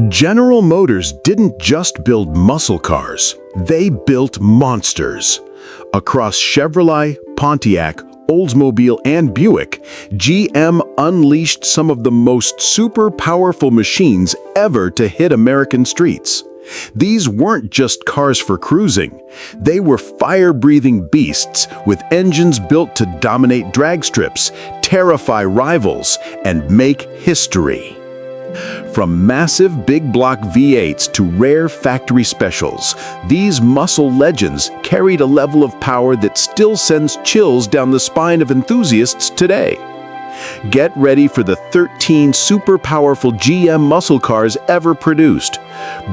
General Motors didn't just build muscle cars, they built monsters. Across Chevrolet, Pontiac, Oldsmobile, and Buick, GM unleashed some of the most super powerful machines ever to hit American streets. These weren't just cars for cruising. They were fire-breathing beasts with engines built to dominate drag strips, terrify rivals, and make history. From massive big block V8s to rare factory specials, these muscle legends carried a level of power that still sends chills down the spine of enthusiasts today. Get ready for the 13 super powerful GM muscle cars ever produced,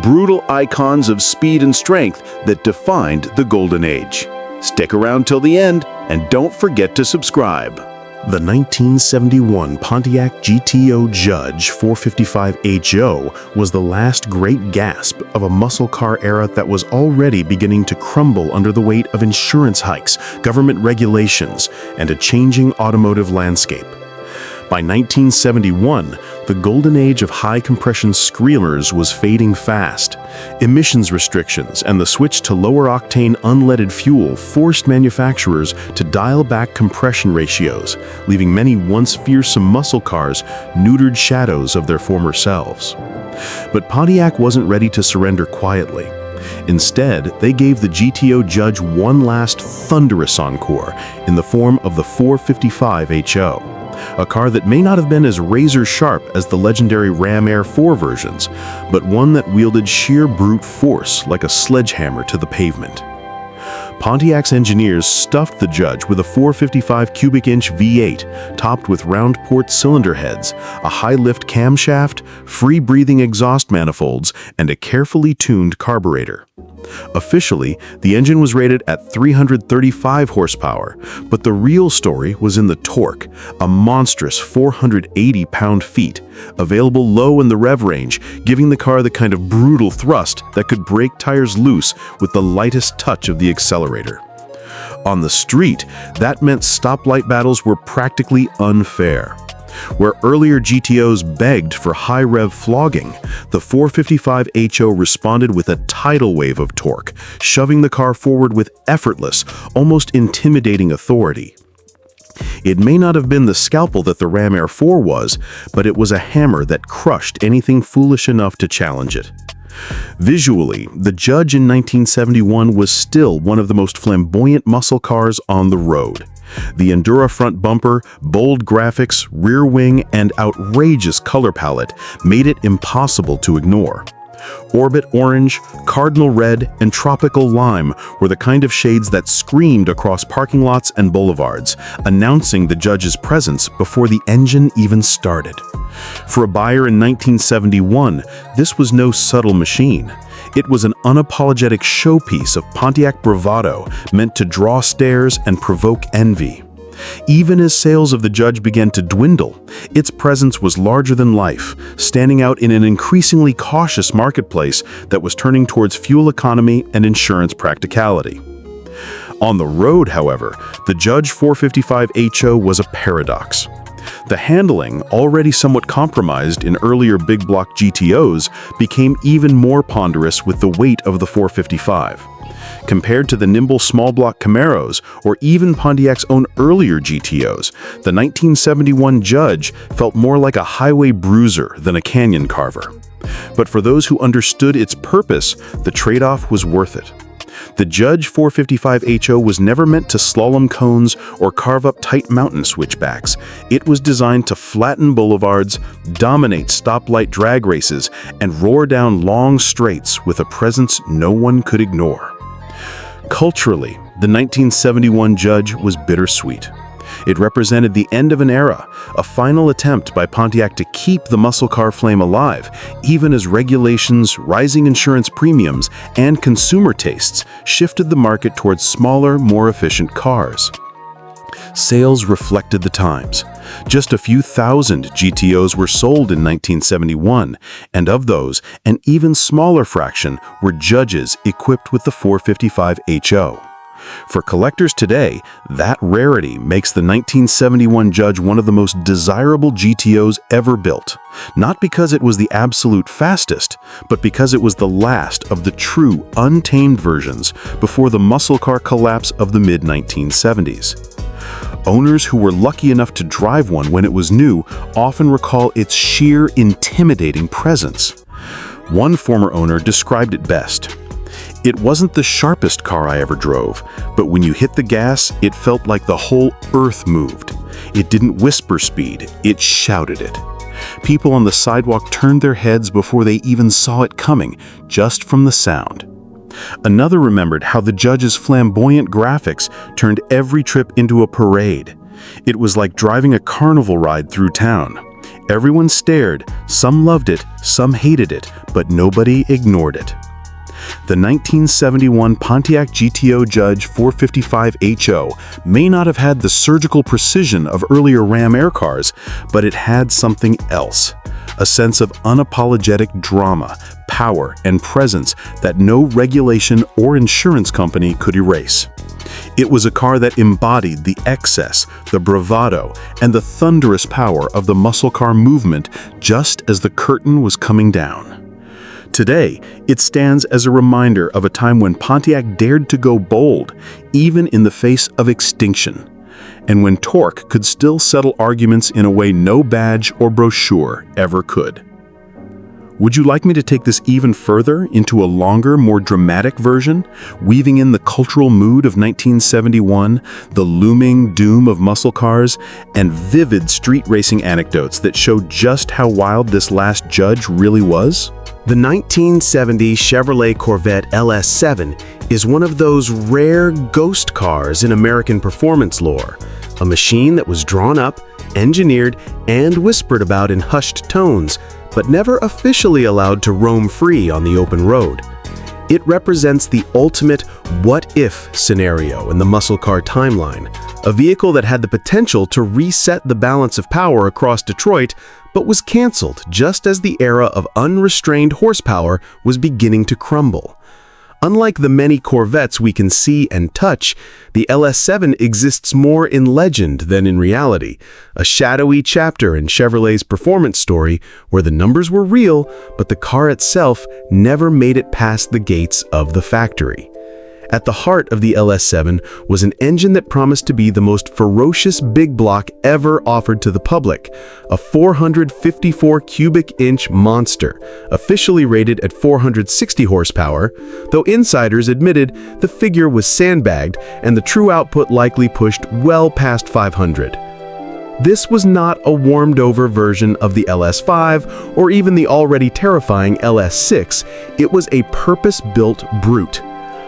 brutal icons of speed and strength that defined the golden age. Stick around till the end and don't forget to subscribe. The 1971 Pontiac GTO Judge 455HO was the last great gasp of a muscle car era that was already beginning to crumble under the weight of insurance hikes, government regulations, and a changing automotive landscape. By 1971, the golden age of high-compression screamers was fading fast. Emissions restrictions and the switch to lower-octane unleaded fuel forced manufacturers to dial back compression ratios, leaving many once fearsome muscle cars neutered shadows of their former selves. But Pontiac wasn't ready to surrender quietly. Instead, they gave the GTO Judge one last thunderous encore in the form of the 455HO. A car that may not have been as razor-sharp as the legendary Ram Air 4 versions, but one that wielded sheer brute force like a sledgehammer to the pavement. Pontiac's engineers stuffed the Judge with a 455 cubic inch V8 topped with round port cylinder heads, a high-lift camshaft, free-breathing exhaust manifolds, and a carefully tuned carburetor. Officially, the engine was rated at 335 horsepower, but the real story was in the torque, a monstrous 480 pound-feet, available low in the rev range, giving the car the kind of brutal thrust that could break tires loose with the lightest touch of the accelerator. On the street, that meant stoplight battles were practically unfair. Where earlier GTOs begged for high-rev flogging, the 455HO responded with a tidal wave of torque, shoving the car forward with effortless, almost intimidating authority. It may not have been the scalpel that the Ram Air 4 was, but it was a hammer that crushed anything foolish enough to challenge it. Visually, the Judge in 1971 was still one of the most flamboyant muscle cars on the road. The Endura front bumper, bold graphics, rear wing, and outrageous color palette made it impossible to ignore. Orbit orange, cardinal red, and tropical lime were the kind of shades that screamed across parking lots and boulevards, announcing the Judge's presence before the engine even started. For a buyer in 1971, this was no subtle machine. It was an unapologetic showpiece of Pontiac bravado meant to draw stares and provoke envy. Even as sales of the Judge began to dwindle, its presence was larger than life, standing out in an increasingly cautious marketplace that was turning towards fuel economy and insurance practicality. On the road, however, the Judge 455HO was a paradox. The handling, already somewhat compromised in earlier big block GTOs, became even more ponderous with the weight of the 455. Compared to the nimble small block Camaros or even Pontiac's own earlier GTOs, the 1971 Judge felt more like a highway bruiser than a canyon carver. But for those who understood its purpose, the trade-off was worth it. The Judge 455HO was never meant to slalom cones or carve up tight mountain switchbacks. It was designed to flatten boulevards, dominate stoplight drag races, and roar down long straights with a presence no one could ignore. Culturally, the 1971 Judge was bittersweet. It represented the end of an era, a final attempt by Pontiac to keep the muscle car flame alive, even as regulations, rising insurance premiums, and consumer tastes shifted the market towards smaller, more efficient cars. Sales reflected the times. Just a few thousand GTOs were sold in 1971, and of those, an even smaller fraction were Judges equipped with the 455HO. For collectors today, that rarity makes the 1971 Judge one of the most desirable GTOs ever built. Not because it was the absolute fastest, but because it was the last of the true, untamed versions before the muscle car collapse of the mid-1970s. Owners who were lucky enough to drive one when it was new often recall its sheer, intimidating presence. One former owner described it best. "It wasn't the sharpest car I ever drove, but when you hit the gas, it felt like the whole earth moved. It didn't whisper speed, it shouted it. People on the sidewalk turned their heads before they even saw it coming, just from the sound." Another remembered how the Judge's flamboyant graphics turned every trip into a parade. It was like driving a carnival ride through town. Everyone stared, some loved it, some hated it, but nobody ignored it. The 1971 Pontiac GTO Judge 455 HO may not have had the surgical precision of earlier Ram Air cars, but it had something else. A sense of unapologetic drama, power, and presence that no regulation or insurance company could erase. It was a car that embodied the excess, the bravado, and the thunderous power of the muscle car movement just as the curtain was coming down. Today, it stands as a reminder of a time when Pontiac dared to go bold, even in the face of extinction, and when torque could still settle arguments in a way no badge or brochure ever could. Would you like me to take this even further into a longer, more dramatic version, weaving in the cultural mood of 1971, the looming doom of muscle cars, and vivid street racing anecdotes that show just how wild this last Judge really was? The 1970 Chevrolet Corvette LS7 is one of those rare ghost cars in American performance lore, a machine that was drawn up, engineered, and whispered about in hushed tones, but never officially allowed to roam free on the open road. It represents the ultimate what-if scenario in the muscle car timeline, a vehicle that had the potential to reset the balance of power across Detroit, but was canceled just as the era of unrestrained horsepower was beginning to crumble. Unlike the many Corvettes we can see and touch, the LS7 exists more in legend than in reality, a shadowy chapter in Chevrolet's performance story where the numbers were real, but the car itself never made it past the gates of the factory. At the heart of the LS7 was an engine that promised to be the most ferocious big block ever offered to the public, a 454 cubic inch monster, officially rated at 460 horsepower, though insiders admitted the figure was sandbagged and the true output likely pushed well past 500. This was not a warmed-over version of the LS5 or even the already terrifying LS6, it was a purpose-built brute.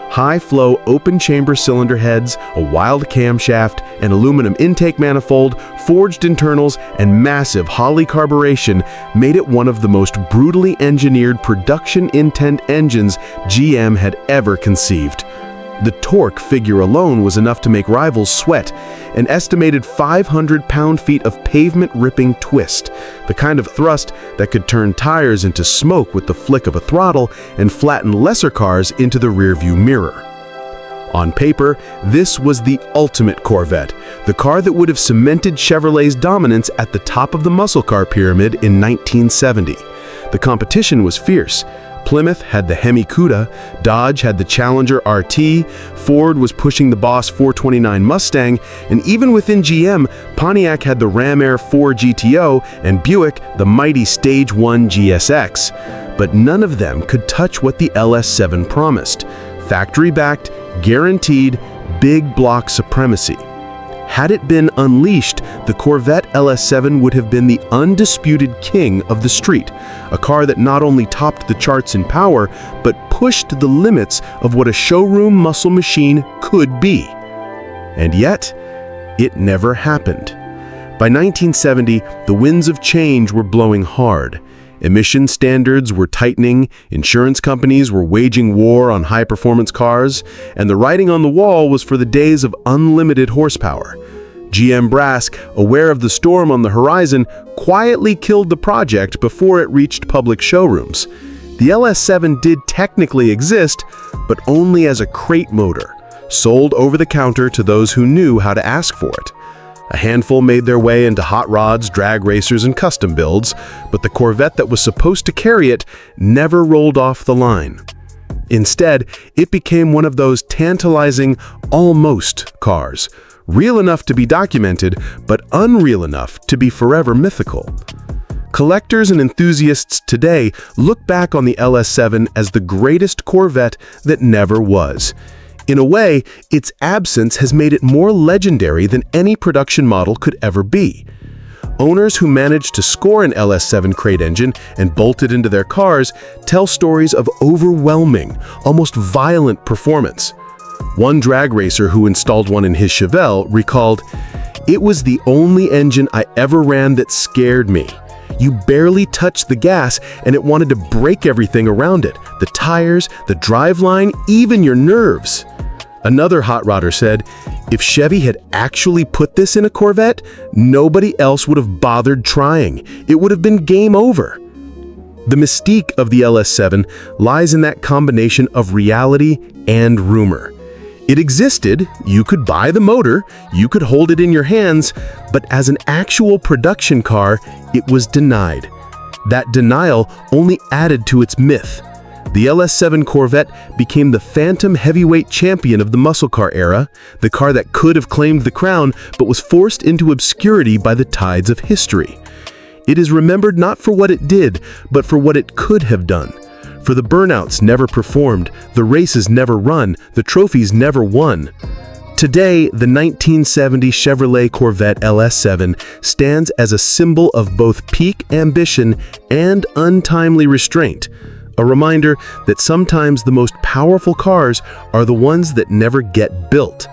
High-flow open-chamber cylinder heads, a wild camshaft, an aluminum intake manifold, forged internals, and massive Holley carburation made it one of the most brutally engineered production-intent engines GM had ever conceived. The torque figure alone was enough to make rivals sweat, an estimated 500 pound-feet of pavement-ripping twist, the kind of thrust that could turn tires into smoke with the flick of a throttle and flatten lesser cars into the rearview mirror. On paper, this was the ultimate Corvette, the car that would have cemented Chevrolet's dominance at the top of the muscle car pyramid in 1970. The competition was fierce. Plymouth had the Hemi Cuda, Dodge had the Challenger RT, Ford was pushing the Boss 429 Mustang, and even within GM, Pontiac had the Ram Air 4 GTO and Buick the mighty Stage 1 GSX. But none of them could touch what the LS7 promised: factory-backed, guaranteed, big block supremacy. Had it been unleashed, the Corvette LS7 would have been the undisputed king of the street, a car that not only topped the charts in power, but pushed the limits of what a showroom muscle machine could be. And yet, it never happened. By 1970, the winds of change were blowing hard. Emission standards were tightening, insurance companies were waging war on high-performance cars, and the writing on the wall was for the days of unlimited horsepower. GM brass, aware of the storm on the horizon, quietly killed the project before it reached public showrooms. The LS7 did technically exist, but only as a crate motor, sold over the counter to those who knew how to ask for it. A handful made their way into hot rods, drag racers, and custom builds, but the Corvette that was supposed to carry it never rolled off the line. Instead, it became one of those tantalizing almost cars, real enough to be documented, but unreal enough to be forever mythical. Collectors and enthusiasts today look back on the LS7 as the greatest Corvette that never was. In a way, its absence has made it more legendary than any production model could ever be. Owners who managed to score an LS7 crate engine and bolt it into their cars tell stories of overwhelming, almost violent performance. One drag racer who installed one in his Chevelle recalled, "It was the only engine I ever ran that scared me. You barely touched the gas and it wanted to break everything around it, the tires, the driveline, even your nerves." Another hot rodder said, "If Chevy had actually put this in a Corvette, nobody else would have bothered trying. It would have been game over." The mystique of the LS7 lies in that combination of reality and rumor. It existed, you could buy the motor, you could hold it in your hands, but as an actual production car, it was denied. That denial only added to its myth. The LS7 Corvette became the phantom heavyweight champion of the muscle car era, the car that could have claimed the crown but was forced into obscurity by the tides of history. It is remembered not for what it did, but for what it could have done. For the burnouts never performed, the races never run, the trophies never won. Today, the 1970 Chevrolet Corvette LS7 stands as a symbol of both peak ambition and untimely restraint. A reminder that sometimes the most powerful cars are the ones that never get built.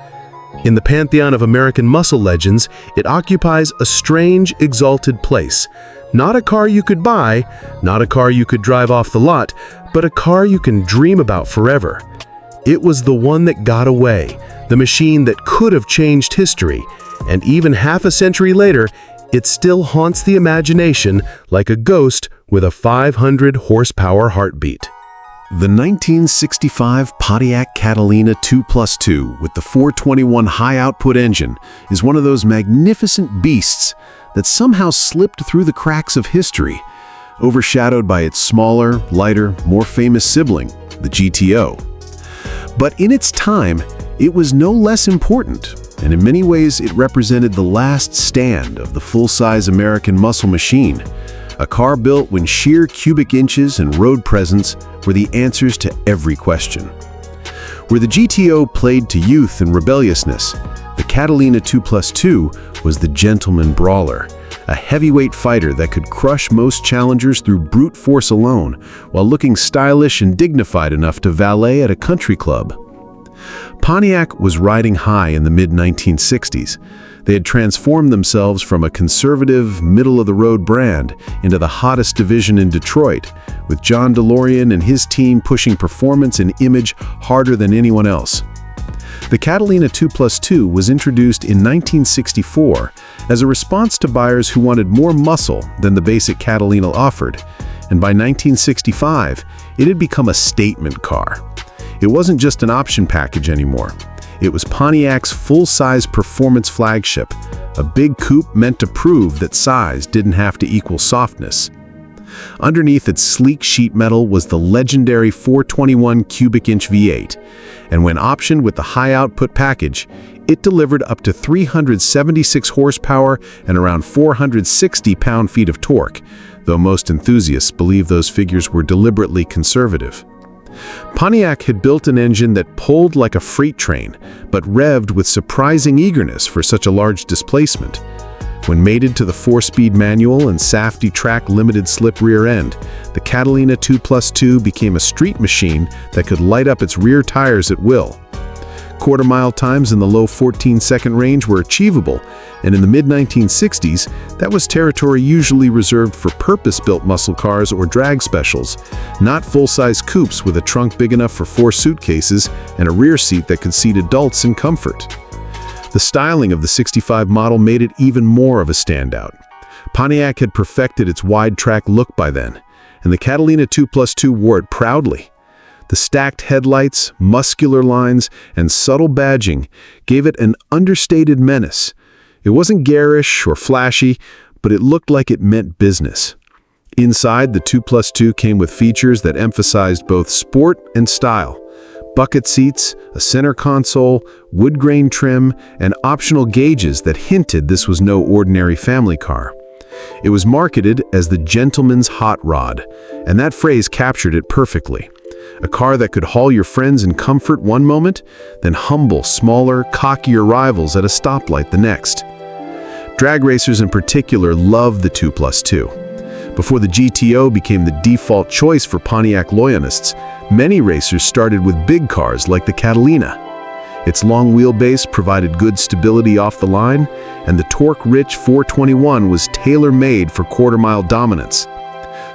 In the pantheon of American muscle legends, it occupies a strange, exalted place. Not a car you could buy, not a car you could drive off the lot, but a car you can dream about forever. It was the one that got away, the machine that could have changed history, and even half a century later, it still haunts the imagination like a ghost with a 500 horsepower heartbeat. The 1965 Pontiac Catalina 2+2 with the 421 high-output engine is one of those magnificent beasts that somehow slipped through the cracks of history, overshadowed by its smaller, lighter, more famous sibling, the GTO. But in its time, it was no less important, and in many ways it represented the last stand of the full-size American muscle machine, a car built when sheer cubic inches and road presence were the answers to every question. Where the GTO played to youth and rebelliousness, the Catalina 2+2 was the gentleman brawler, a heavyweight fighter that could crush most challengers through brute force alone, while looking stylish and dignified enough to valet at a country club. Pontiac was riding high in the mid-1960s. They had transformed themselves from a conservative, middle-of-the-road brand into the hottest division in Detroit, with John DeLorean and his team pushing performance and image harder than anyone else. The Catalina 2+2 was introduced in 1964 as a response to buyers who wanted more muscle than the basic Catalina offered, and by 1965, it had become a statement car. It wasn't just an option package anymore. It was Pontiac's full-size performance flagship, a big coupe meant to prove that size didn't have to equal softness. Underneath its sleek sheet metal was the legendary 421 cubic inch V8, and when optioned with the high-output package, it delivered up to 376 horsepower and around 460 pound-feet of torque, though most enthusiasts believe those figures were deliberately conservative. Pontiac had built an engine that pulled like a freight train, but revved with surprising eagerness for such a large displacement. When mated to the 4-speed manual and safety track limited slip rear end, the Catalina 2+2 became a street machine that could light up its rear tires at will. Quarter-mile times in the low 14-second range were achievable, and in the mid-1960s, that was territory usually reserved for purpose-built muscle cars or drag specials, not full-size coupes with a trunk big enough for 4 suitcases and a rear seat that could seat adults in comfort. The styling of the 65 model made it even more of a standout. Pontiac had perfected its wide-track look by then, and the Catalina 2+2 wore it proudly. The stacked headlights, muscular lines, and subtle badging gave it an understated menace. It wasn't garish or flashy, but it looked like it meant business. Inside, the 2+2 came with features that emphasized both sport and style. Bucket seats, a center console, wood grain trim, and optional gauges that hinted this was no ordinary family car. It was marketed as the gentleman's hot rod, and that phrase captured it perfectly. A car that could haul your friends in comfort one moment, then humble, smaller, cockier rivals at a stoplight the next. Drag racers in particular loved the 2+2. Before the GTO became the default choice for Pontiac loyalists, many racers started with big cars like the Catalina. Its long wheelbase provided good stability off the line, and the torque-rich 421 was tailor-made for quarter-mile dominance.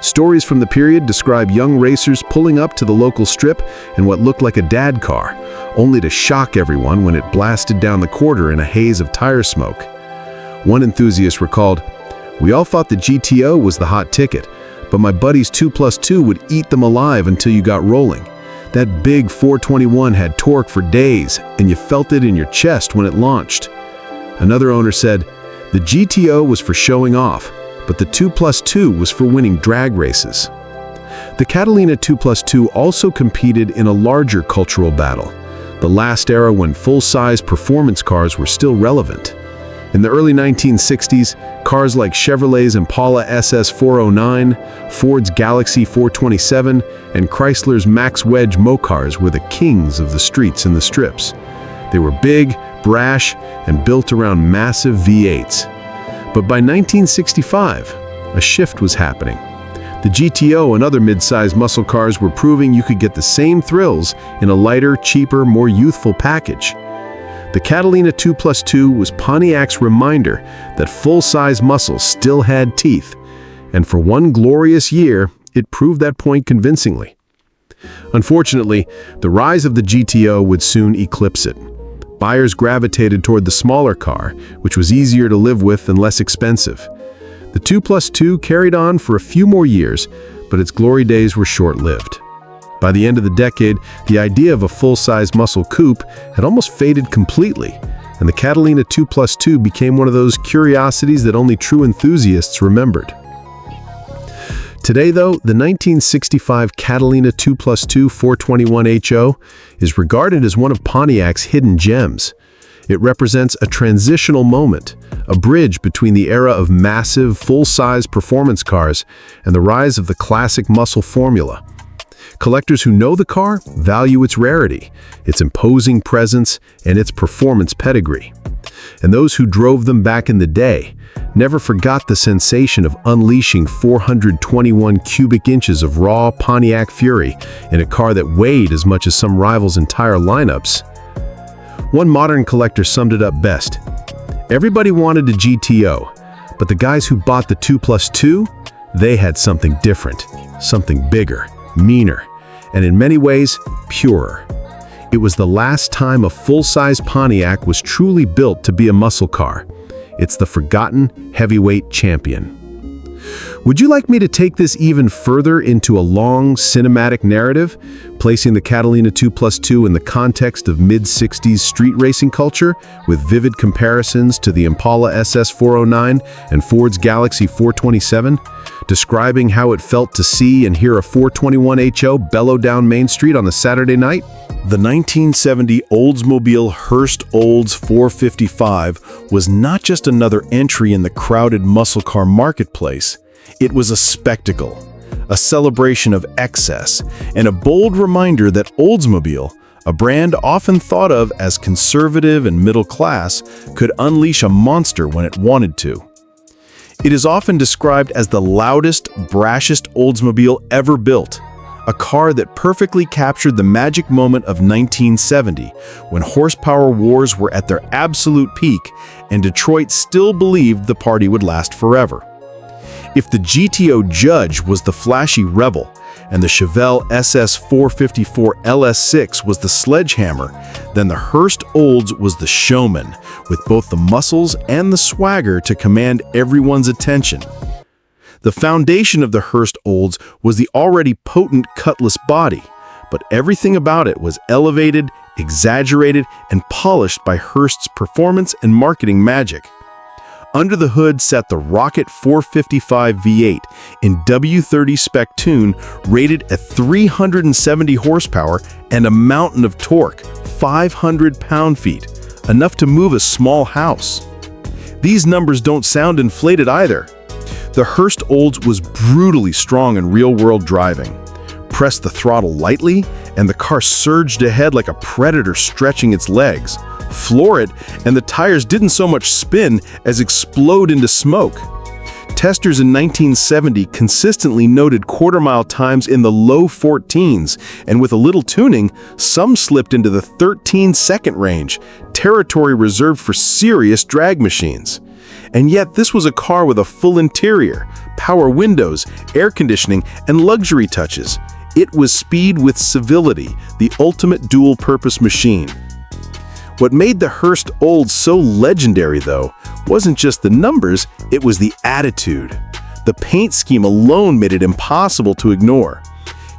Stories from the period describe young racers pulling up to the local strip in what looked like a dad car, only to shock everyone when it blasted down the quarter in a haze of tire smoke. One enthusiast recalled, "We all thought the GTO was the hot ticket, but my buddy's 2+2 would eat them alive until you got rolling. That big 421 had torque for days, and you felt it in your chest when it launched." Another owner said, "The GTO was for showing off, but the 2+2 was for winning drag races." The Catalina 2+2 also competed in a larger cultural battle, the last era when full-size performance cars were still relevant. In the early 1960s, cars like Chevrolet's Impala SS409, Ford's Galaxy 427, and Chrysler's Max Wedge Mocars were the kings of the streets and the strips. They were big, brash, and built around massive V8s. But by 1965, a shift was happening. The GTO and other mid-size muscle cars were proving you could get the same thrills in a lighter, cheaper, more youthful package. The Catalina 2+2 was Pontiac's reminder that full-size muscle still had teeth, and for one glorious year, it proved that point convincingly. Unfortunately, the rise of the GTO would soon eclipse it. Buyers gravitated toward the smaller car, which was easier to live with and less expensive. The 2+2 carried on for a few more years, but its glory days were short-lived. By the end of the decade, the idea of a full-size muscle coupe had almost faded completely, and the Catalina 2+2 became one of those curiosities that only true enthusiasts remembered. Today, though, the 1965 Catalina 2+2 421 HO is regarded as one of Pontiac's hidden gems. It represents a transitional moment, a bridge between the era of massive, full-size performance cars and the rise of the classic muscle formula. Collectors who know the car value its rarity, its imposing presence, and its performance pedigree. And those who drove them back in the day never forgot the sensation of unleashing 421 cubic inches of raw Pontiac fury in a car that weighed as much as some rivals' entire lineups. One modern collector summed it up best. Everybody wanted a GTO, but the guys who bought the 2+2, they had something different, something bigger, meaner, and in many ways, purer. It was the last time a full-size Pontiac was truly built to be a muscle car. It's the forgotten heavyweight champion. Would you like me to take this even further into a long cinematic narrative, placing the Catalina 2+2 in the context of mid-60s street racing culture, with vivid comparisons to the Impala SS409 and Ford's Galaxy 427, describing how it felt to see and hear a 421 HO bellow down Main Street on a Saturday night? The 1970 Oldsmobile Hurst Olds 455 was not just another entry in the crowded muscle car marketplace. It was a spectacle, a celebration of excess, and a bold reminder that Oldsmobile, a brand often thought of as conservative and middle class, could unleash a monster when it wanted to. It is often described as the loudest, brashest Oldsmobile ever built, a car that perfectly captured the magic moment of 1970, when horsepower wars were at their absolute peak and Detroit still believed the party would last forever. If the GTO Judge was the flashy rebel, and the Chevelle SS454 LS6 was the sledgehammer, then the Hurst Olds was the showman, with both the muscles and the swagger to command everyone's attention. The foundation of the Hurst Olds was the already potent Cutlass body, but everything about it was elevated, exaggerated, and polished by Hurst's performance and marketing magic. Under the hood sat the Rocket 455 V8 in W30 spec tune, rated at 370 horsepower and a mountain of torque, 500 pound-feet, enough to move a small house. These numbers don't sound inflated either. The Hurst Olds was brutally strong in real-world driving. Press the throttle lightly, and the car surged ahead like a predator stretching its legs. Floor it, and the tires didn't so much spin as explode into smoke. Testers in 1970 consistently noted quarter-mile times in the low 14s, and with a little tuning, some slipped into the 13-second range, territory reserved for serious drag machines. And yet this was a car with a full interior, power windows, air conditioning, and luxury touches. It was speed with civility, the ultimate dual-purpose machine. What made the Hurst Olds so legendary, though, wasn't just the numbers, it was the attitude. The paint scheme alone made it impossible to ignore.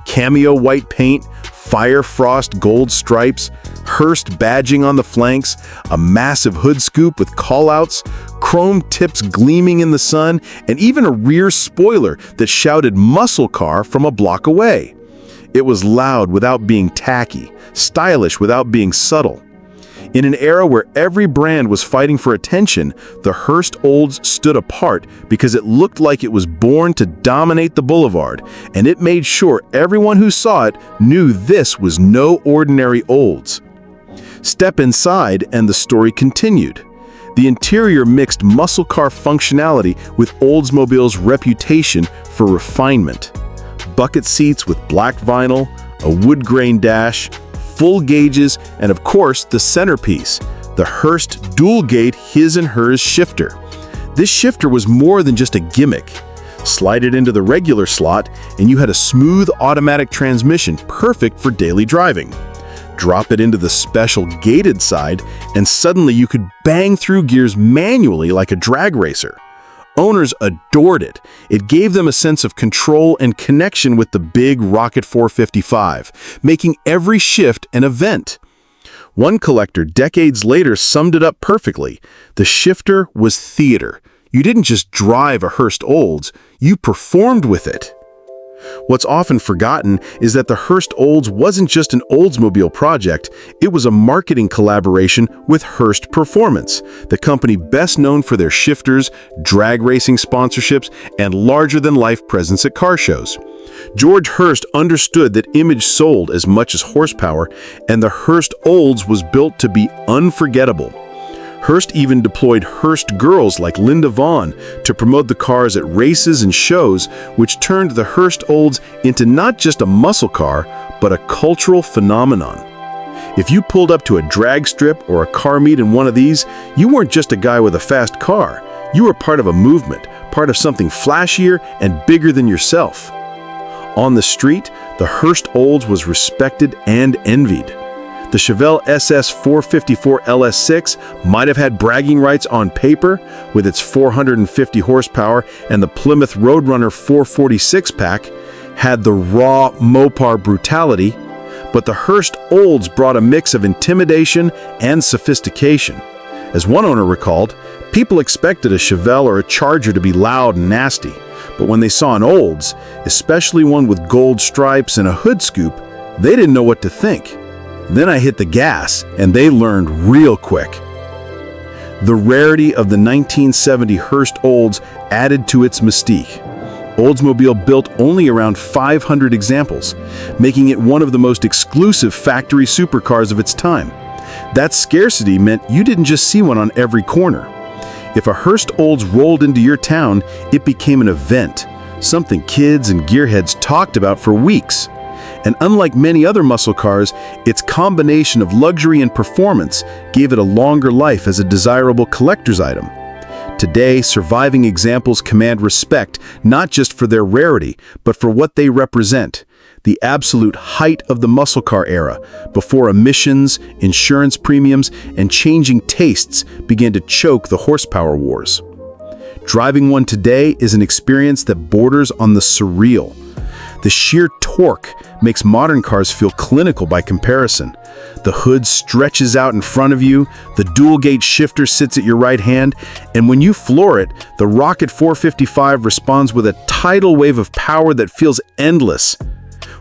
Cameo white paint, fire frost gold stripes, Hurst badging on the flanks, a massive hood scoop with callouts, chrome tips gleaming in the sun, and even a rear spoiler that shouted "muscle car" from a block away. It was loud without being tacky, stylish without being subtle. In an era where every brand was fighting for attention, the Hurst Olds stood apart because it looked like it was born to dominate the boulevard, and it made sure everyone who saw it knew this was no ordinary Olds. Step inside and the story continued. The interior mixed muscle car functionality with Oldsmobile's reputation for refinement. Bucket seats with black vinyl, a wood grain dash, full gauges, and of course the centerpiece, the Hurst dual-gate his and hers shifter. This shifter was more than just a gimmick. Slide it into the regular slot and you had a smooth automatic transmission perfect for daily driving. Drop it into the special gated side and suddenly you could bang through gears manually like a drag racer. Owners adored it. It gave them a sense of control and connection with the big Rocket 455, making every shift an event. One collector decades later summed it up perfectly. The shifter was theater. You didn't just drive a Hurst Olds, you performed with it. What's often forgotten is that the Hurst Olds wasn't just an Oldsmobile project, it was a marketing collaboration with Hurst Performance, the company best known for their shifters, drag racing sponsorships, and larger-than-life presence at car shows. George Hurst understood that image sold as much as horsepower, and the Hurst Olds was built to be unforgettable. Hurst even deployed Hurst girls like Linda Vaughn to promote the cars at races and shows, which turned the Hurst Olds into not just a muscle car, but a cultural phenomenon. If you pulled up to a drag strip or a car meet in one of these, you weren't just a guy with a fast car. You were part of a movement, part of something flashier and bigger than yourself. On the street, the Hurst Olds was respected and envied. The Chevelle SS 454 LS6 might have had bragging rights on paper with its 450 horsepower, and the Plymouth Roadrunner 446 pack had the raw Mopar brutality, but the Hurst Olds brought a mix of intimidation and sophistication. As one owner recalled, people expected a Chevelle or a Charger to be loud and nasty, but when they saw an Olds, especially one with gold stripes and a hood scoop, they didn't know what to think. Then I hit the gas, and they learned real quick. The rarity of the 1970 Hurst Olds added to its mystique. Oldsmobile built only around 500 examples, making it one of the most exclusive factory supercars of its time. That scarcity meant you didn't just see one on every corner. If a Hurst Olds rolled into your town, it became an event, something kids and gearheads talked about for weeks. And unlike many other muscle cars, its combination of luxury and performance gave it a longer life as a desirable collector's item. Today, surviving examples command respect not just for their rarity, but for what they represent. The absolute height of the muscle car era, before emissions, insurance premiums, and changing tastes began to choke the horsepower wars. Driving one today is an experience that borders on the surreal. The sheer torque makes modern cars feel clinical by comparison. The hood stretches out in front of you, the dual-gate shifter sits at your right hand, and when you floor it, the Rocket 455 responds with a tidal wave of power that feels endless.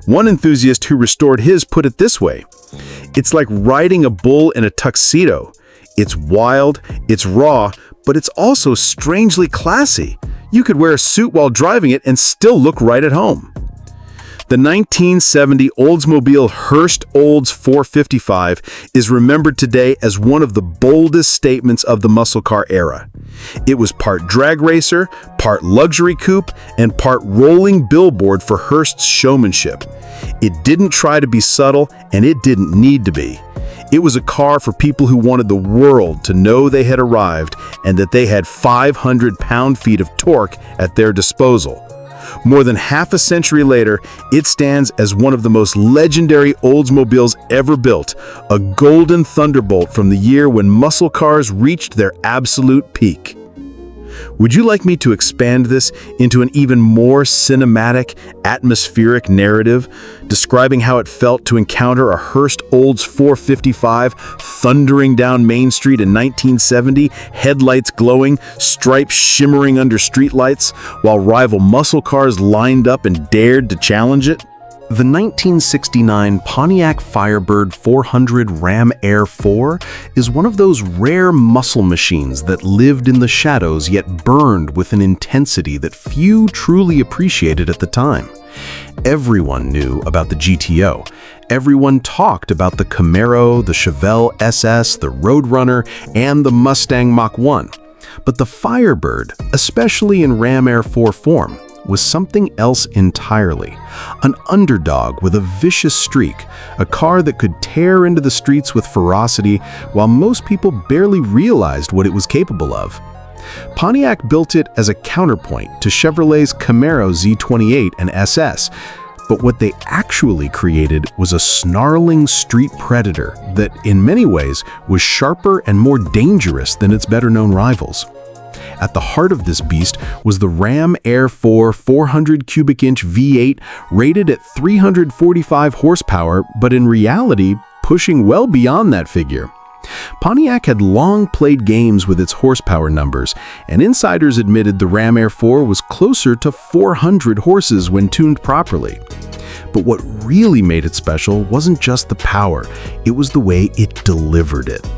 One enthusiast who restored his put it this way: "It's like riding a bull in a tuxedo. It's wild, it's raw, but it's also strangely classy. You could wear a suit while driving it and still look right at home." The 1970 Oldsmobile Hurst Olds 455 is remembered today as one of the boldest statements of the muscle car era. It was part drag racer, part luxury coupe, and part rolling billboard for Hurst's showmanship. It didn't try to be subtle, and it didn't need to be. It was a car for people who wanted the world to know they had arrived and that they had 500 pound-feet of torque at their disposal. More than half a century later, it stands as one of the most legendary Oldsmobiles ever built, a golden thunderbolt from the year when muscle cars reached their absolute peak. Would you like me to expand this into an even more cinematic, atmospheric narrative, describing how it felt to encounter a Hurst Olds 455 thundering down Main Street in 1970, headlights glowing, stripes shimmering under streetlights, while rival muscle cars lined up and dared to challenge it? The 1969 Pontiac Firebird 400 Ram Air 4 is one of those rare muscle machines that lived in the shadows yet burned with an intensity that few truly appreciated at the time. Everyone knew about the GTO. Everyone talked about the Camaro, the Chevelle SS, the Roadrunner, and the Mustang Mach-1. But the Firebird, especially in Ram Air 4 form, was something else entirely. An underdog with a vicious streak, a car that could tear into the streets with ferocity while most people barely realized what it was capable of. Pontiac built it as a counterpoint to Chevrolet's Camaro Z28 and SS, but what they actually created was a snarling street predator that, in many ways, was sharper and more dangerous than its better-known rivals. At the heart of this beast was the Ram Air 4 400 cubic inch V8 rated at 345 horsepower, but in reality, pushing well beyond that figure. Pontiac had long played games with its horsepower numbers, and insiders admitted the Ram Air 4 was closer to 400 horses when tuned properly. But what really made it special wasn't just the power, it was the way it delivered it.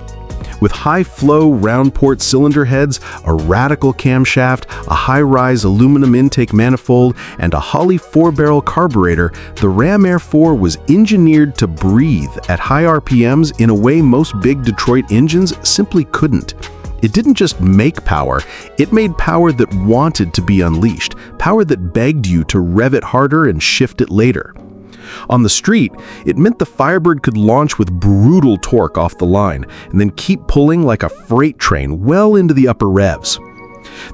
With high-flow round-port cylinder heads, a radical camshaft, a high-rise aluminum intake manifold, and a Holley 4-barrel carburetor, the Ram Air 4 was engineered to breathe at high RPMs in a way most big Detroit engines simply couldn't. It didn't just make power, it made power that wanted to be unleashed, power that begged you to rev it harder and shift it later. On the street, it meant the Firebird could launch with brutal torque off the line and then keep pulling like a freight train well into the upper revs.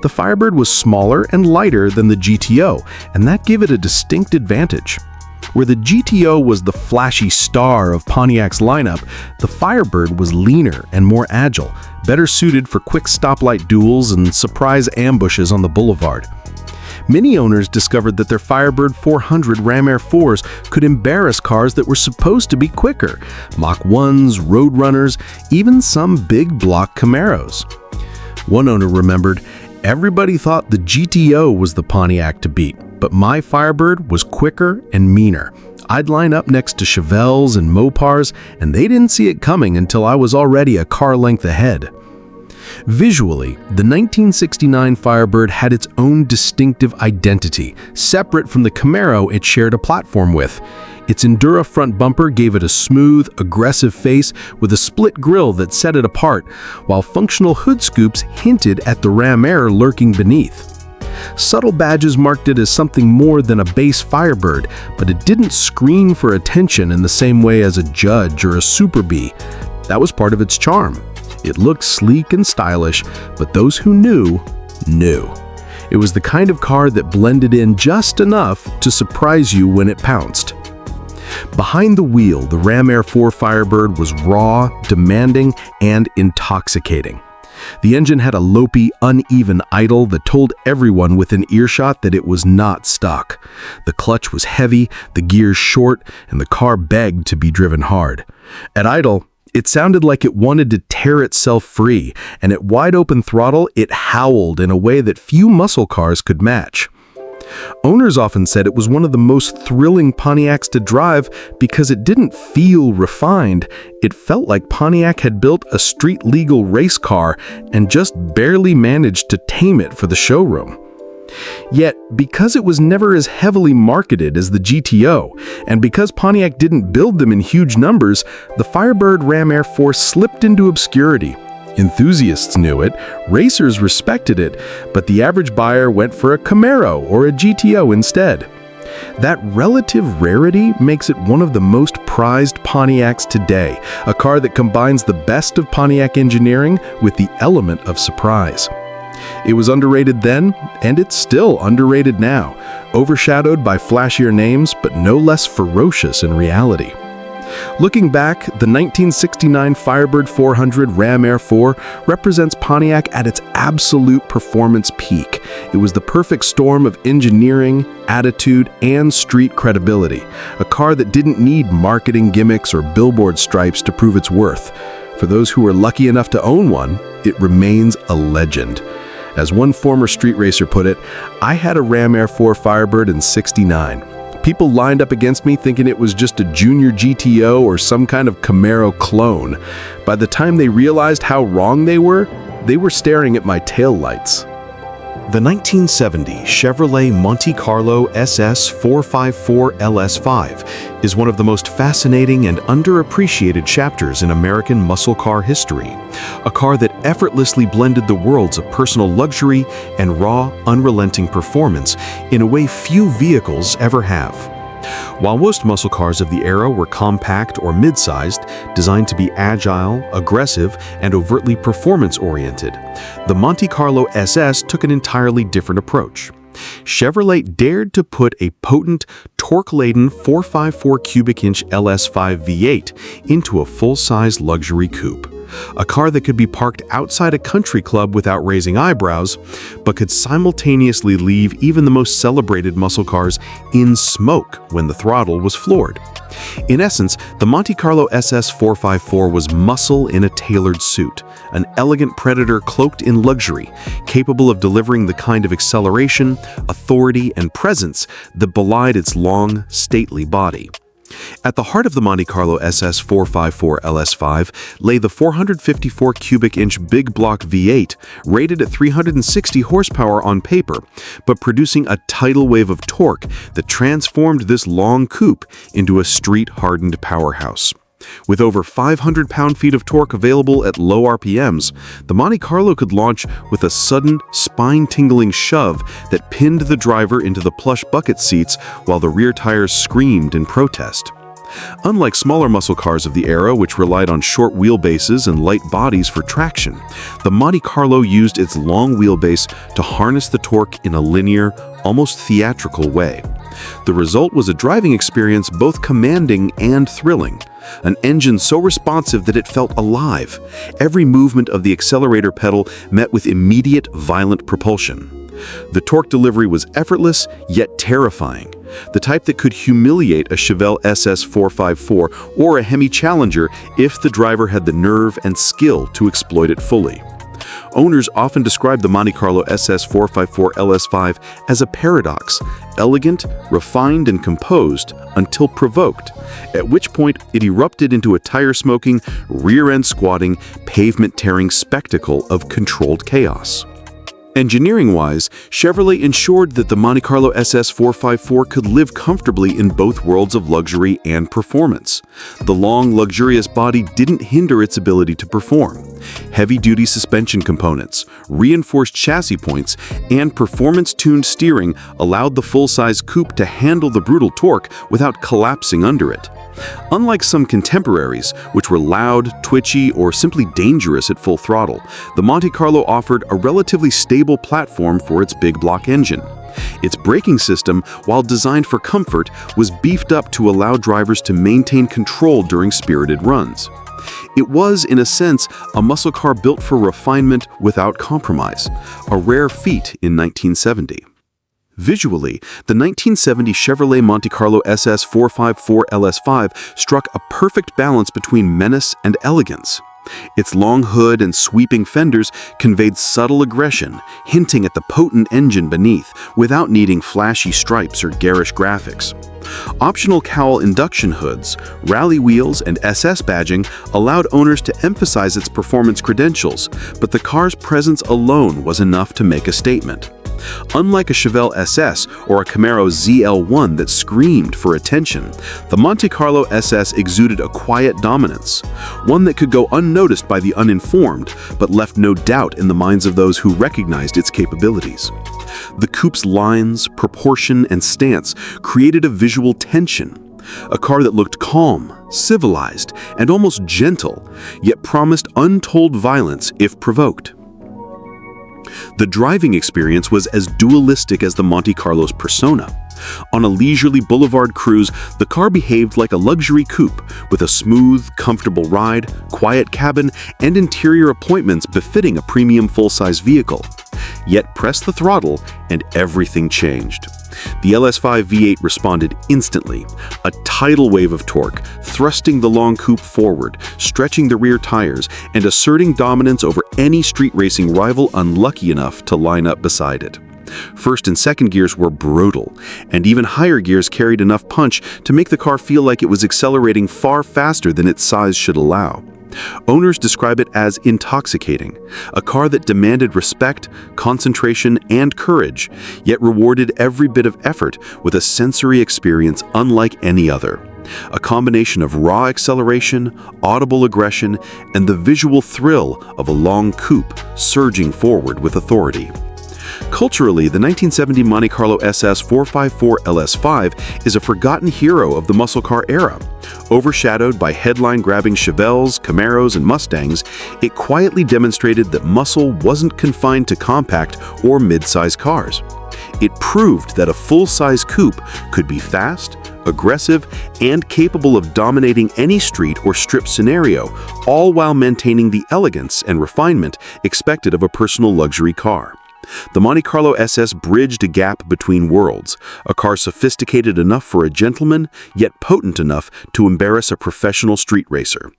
The Firebird was smaller and lighter than the GTO, and that gave it a distinct advantage. Where the GTO was the flashy star of Pontiac's lineup, the Firebird was leaner and more agile, better suited for quick stoplight duels and surprise ambushes on the boulevard. Many owners discovered that their Firebird 400 Ram Air 4s could embarrass cars that were supposed to be quicker, Mach-1s, Roadrunners, even some big block Camaros. One owner remembered, "Everybody thought the GTO was the Pontiac to beat, but my Firebird was quicker and meaner. I'd line up next to Chevelles and Mopars, and they didn't see it coming until I was already a car length ahead." Visually, the 1969 Firebird had its own distinctive identity, separate from the Camaro it shared a platform with. Its Endura front bumper gave it a smooth, aggressive face with a split grille that set it apart, while functional hood scoops hinted at the Ram Air lurking beneath. Subtle badges marked it as something more than a base Firebird, but it didn't scream for attention in the same way as a Judge or a Super Bee. That was part of its charm. It looked sleek and stylish, but those who knew, knew. It was the kind of car that blended in just enough to surprise you when it pounced. Behind the wheel, the Ram Air 4 Firebird was raw, demanding, and intoxicating. The engine had a lopey, uneven idle that told everyone within earshot that it was not stock. The clutch was heavy, the gears short, and the car begged to be driven hard. At idle, it sounded like it wanted to tear itself free, and at wide-open throttle, it howled in a way that few muscle cars could match. Owners often said it was one of the most thrilling Pontiacs to drive because it didn't feel refined. It felt like Pontiac had built a street-legal race car and just barely managed to tame it for the showroom. Yet, because it was never as heavily marketed as the GTO, and because Pontiac didn't build them in huge numbers, the Firebird Ram Air 4 slipped into obscurity. Enthusiasts knew it, racers respected it, but the average buyer went for a Camaro or a GTO instead. That relative rarity makes it one of the most prized Pontiacs today, a car that combines the best of Pontiac engineering with the element of surprise. It was underrated then, and it's still underrated now, overshadowed by flashier names, but no less ferocious in reality. Looking back, the 1969 Firebird 400 Ram Air 4 represents Pontiac at its absolute performance peak. It was the perfect storm of engineering, attitude, and street credibility, a car that didn't need marketing gimmicks or billboard stripes to prove its worth. For those who were lucky enough to own one, it remains a legend. As one former street racer put it, "I had a Ram Air 4 Firebird in '69. People lined up against me thinking it was just a junior GTO or some kind of Camaro clone. By the time they realized how wrong they were staring at my taillights." The 1970 Chevrolet Monte Carlo SS 454 LS5 is one of the most fascinating and underappreciated chapters in American muscle car history. A car that effortlessly blended the worlds of personal luxury and raw, unrelenting performance in a way few vehicles ever have. While most muscle cars of the era were compact or mid-sized, designed to be agile, aggressive, and overtly performance-oriented, the Monte Carlo SS took an entirely different approach. Chevrolet dared to put a potent, torque-laden 454 cubic inch LS5 V8 into a full-size luxury coupe. A car that could be parked outside a country club without raising eyebrows, but could simultaneously leave even the most celebrated muscle cars in smoke when the throttle was floored. In essence, the Monte Carlo SS 454 was muscle in a tailored suit, an elegant predator cloaked in luxury, capable of delivering the kind of acceleration, authority, and presence that belied its long, stately body. At the heart of the Monte Carlo SS 454 LS5 lay the 454 cubic inch big block V8, rated at 360 horsepower on paper, but producing a tidal wave of torque that transformed this long coupe into a street-hardened powerhouse. With over 500 pound-feet of torque available at low RPMs, the Monte Carlo could launch with a sudden, spine-tingling shove that pinned the driver into the plush bucket seats while the rear tires screamed in protest. Unlike smaller muscle cars of the era, which relied on short wheelbases and light bodies for traction, the Monte Carlo used its long wheelbase to harness the torque in a linear, almost theatrical way. The result was a driving experience both commanding and thrilling. An engine so responsive that it felt alive. Every movement of the accelerator pedal met with immediate, violent propulsion. The torque delivery was effortless, yet terrifying. The type that could humiliate a Chevelle SS 454 or a Hemi Challenger if the driver had the nerve and skill to exploit it fully. Owners often describe the Monte Carlo SS 454 LS5 as a paradox, elegant, refined, and composed until provoked, at which point it erupted into a tire-smoking, rear-end squatting, pavement-tearing spectacle of controlled chaos. Engineering-wise, Chevrolet ensured that the Monte Carlo SS 454 could live comfortably in both worlds of luxury and performance. The long, luxurious body didn't hinder its ability to perform. Heavy-duty suspension components, reinforced chassis points, and performance-tuned steering allowed the full-size coupe to handle the brutal torque without collapsing under it. Unlike some contemporaries, which were loud, twitchy, or simply dangerous at full throttle, the Monte Carlo offered a relatively stable platform for its big block engine. Its braking system, while designed for comfort, was beefed up to allow drivers to maintain control during spirited runs. It was, in a sense, a muscle car built for refinement without compromise, a rare feat in 1970. Visually, the 1970 Chevrolet Monte Carlo SS 454 LS5 struck a perfect balance between menace and elegance. Its long hood and sweeping fenders conveyed subtle aggression, hinting at the potent engine beneath, without needing flashy stripes or garish graphics. Optional cowl induction hoods, rally wheels, and SS badging allowed owners to emphasize its performance credentials, but the car's presence alone was enough to make a statement. Unlike a Chevelle SS or a Camaro ZL1 that screamed for attention, the Monte Carlo SS exuded a quiet dominance, one that could go unnoticed by the uninformed, but left no doubt in the minds of those who recognized its capabilities. The coupe's lines, proportion, and stance created a visual tension. A car that looked calm, civilized, and almost gentle, yet promised untold violence if provoked. The driving experience was as dualistic as the Monte Carlo's persona. On a leisurely boulevard cruise, the car behaved like a luxury coupe, with a smooth, comfortable ride, quiet cabin, and interior appointments befitting a premium full-size vehicle. Yet press the throttle, and everything changed. The LS5 V8 responded instantly, a tidal wave of torque, thrusting the long coupe forward, stretching the rear tires, and asserting dominance over any street racing rival unlucky enough to line up beside it. First and second gears were brutal, and even higher gears carried enough punch to make the car feel like it was accelerating far faster than its size should allow. Owners describe it as intoxicating, a car that demanded respect, concentration, and courage, yet rewarded every bit of effort with a sensory experience unlike any other. A combination of raw acceleration, audible aggression, and the visual thrill of a long coupe surging forward with authority. Culturally, the 1970 Monte Carlo SS 454 LS5 is a forgotten hero of the muscle car era. Overshadowed by headline-grabbing Chevelles, Camaros, and Mustangs, it quietly demonstrated that muscle wasn't confined to compact or mid-size cars. It proved that a full-size coupe could be fast, aggressive, and capable of dominating any street or strip scenario, all while maintaining the elegance and refinement expected of a personal luxury car. The Monte Carlo SS bridged a gap between worlds, a car sophisticated enough for a gentleman, yet potent enough to embarrass a professional street racer.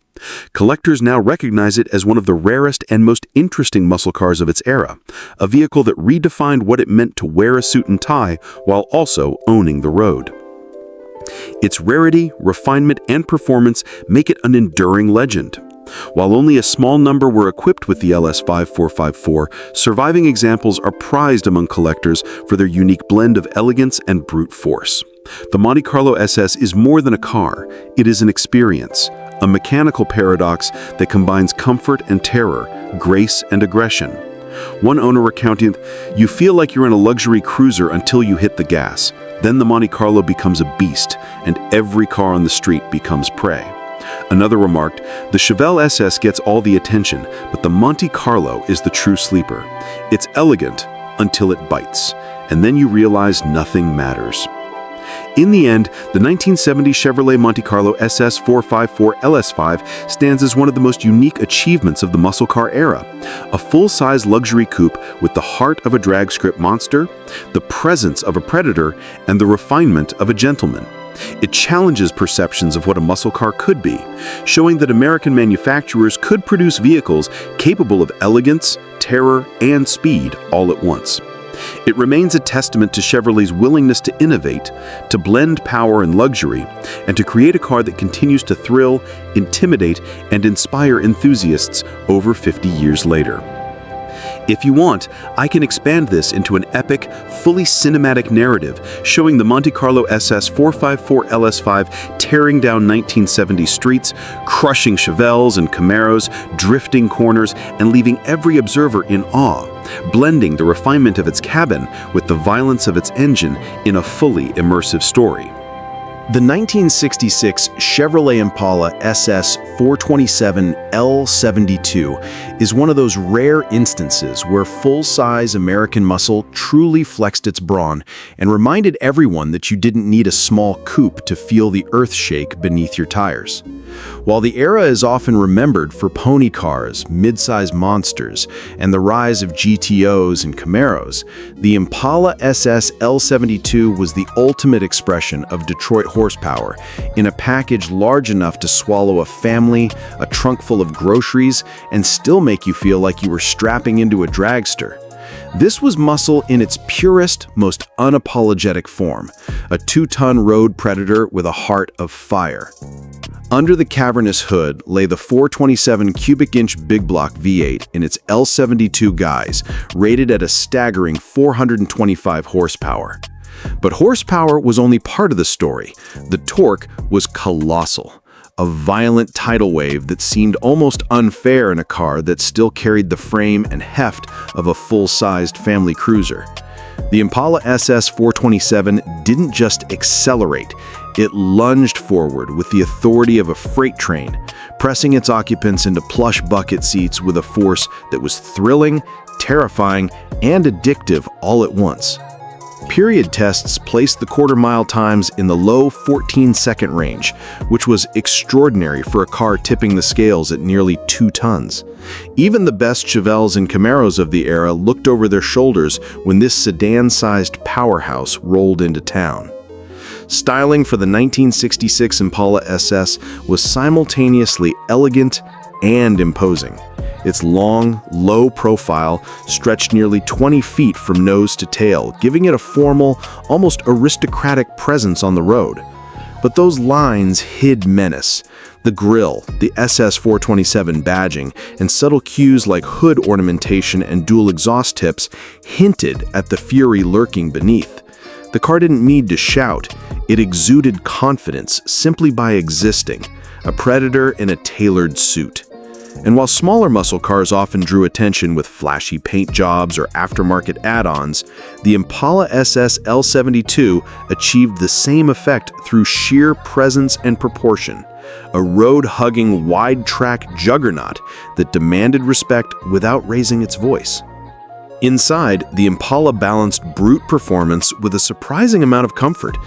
Collectors now recognize it as one of the rarest and most interesting muscle cars of its era, a vehicle that redefined what it meant to wear a suit and tie while also owning the road. Its rarity, refinement, and performance make it an enduring legend. While only a small number were equipped with the LS5 454, surviving examples are prized among collectors for their unique blend of elegance and brute force. The Monte Carlo SS is more than a car, it is an experience, a mechanical paradox that combines comfort and terror, grace and aggression. One owner recounted, "You feel like you're in a luxury cruiser until you hit the gas. Then the Monte Carlo becomes a beast, and every car on the street becomes prey." Another remarked, "The Chevelle SS gets all the attention, but the Monte Carlo is the true sleeper. It's elegant until it bites, and then you realize nothing matters." In the end, the 1970 Chevrolet Monte Carlo SS 454 LS5 stands as one of the most unique achievements of the muscle car era. A full-size luxury coupe with the heart of a drag strip monster, the presence of a predator, and the refinement of a gentleman. It challenges perceptions of what a muscle car could be, showing that American manufacturers could produce vehicles capable of elegance, terror, and speed all at once. It remains a testament to Chevrolet's willingness to innovate, to blend power and luxury, and to create a car that continues to thrill, intimidate, and inspire enthusiasts over 50 years later. If you want, I can expand this into an epic, fully cinematic narrative showing the Monte Carlo SS 454 LS5 tearing down 1970 streets, crushing Chevelles and Camaros, drifting corners, and leaving every observer in awe, blending the refinement of its cabin with the violence of its engine in a fully immersive story. The 1966 Chevrolet Impala SS 427 L72 is one of those rare instances where full-size American muscle truly flexed its brawn and reminded everyone that you didn't need a small coupe to feel the earth shake beneath your tires. While the era is often remembered for pony cars, mid-size monsters, and the rise of GTOs and Camaros, the Impala SS L72 was the ultimate expression of Detroit horsepower in a package large enough to swallow a family, a trunk full of groceries, and still make you feel like you were strapping into a dragster. This was muscle in its purest, most unapologetic form, a 2-ton road predator with a heart of fire. Under the cavernous hood lay the 427 cubic inch big block V8 in its L72 guise, rated at a staggering 425 horsepower. But horsepower was only part of the story. The torque was colossal. A violent tidal wave that seemed almost unfair in a car that still carried the frame and heft of a full-sized family cruiser. The Impala SS 427 didn't just accelerate, it lunged forward with the authority of a freight train, pressing its occupants into plush bucket seats with a force that was thrilling, terrifying, and addictive all at once. Period tests placed the quarter-mile times in the low 14-second range, which was extraordinary for a car tipping the scales at nearly 2 tons. Even the best Chevelles and Camaros of the era looked over their shoulders when this sedan-sized powerhouse rolled into town. Styling for the 1966 Impala SS was simultaneously elegant and imposing. Its long, low profile stretched nearly 20 feet from nose to tail, giving it a formal, almost aristocratic presence on the road. But those lines hid menace. The grille, the SS 427 badging, and subtle cues like hood ornamentation and dual exhaust tips hinted at the fury lurking beneath. The car didn't need to shout. It exuded confidence simply by existing, a predator in a tailored suit. And while smaller muscle cars often drew attention with flashy paint jobs or aftermarket add-ons, the Impala SS L72 achieved the same effect through sheer presence and proportion, a road-hugging, wide-track juggernaut that demanded respect without raising its voice. Inside, the Impala balanced brute performance with a surprising amount of comfort.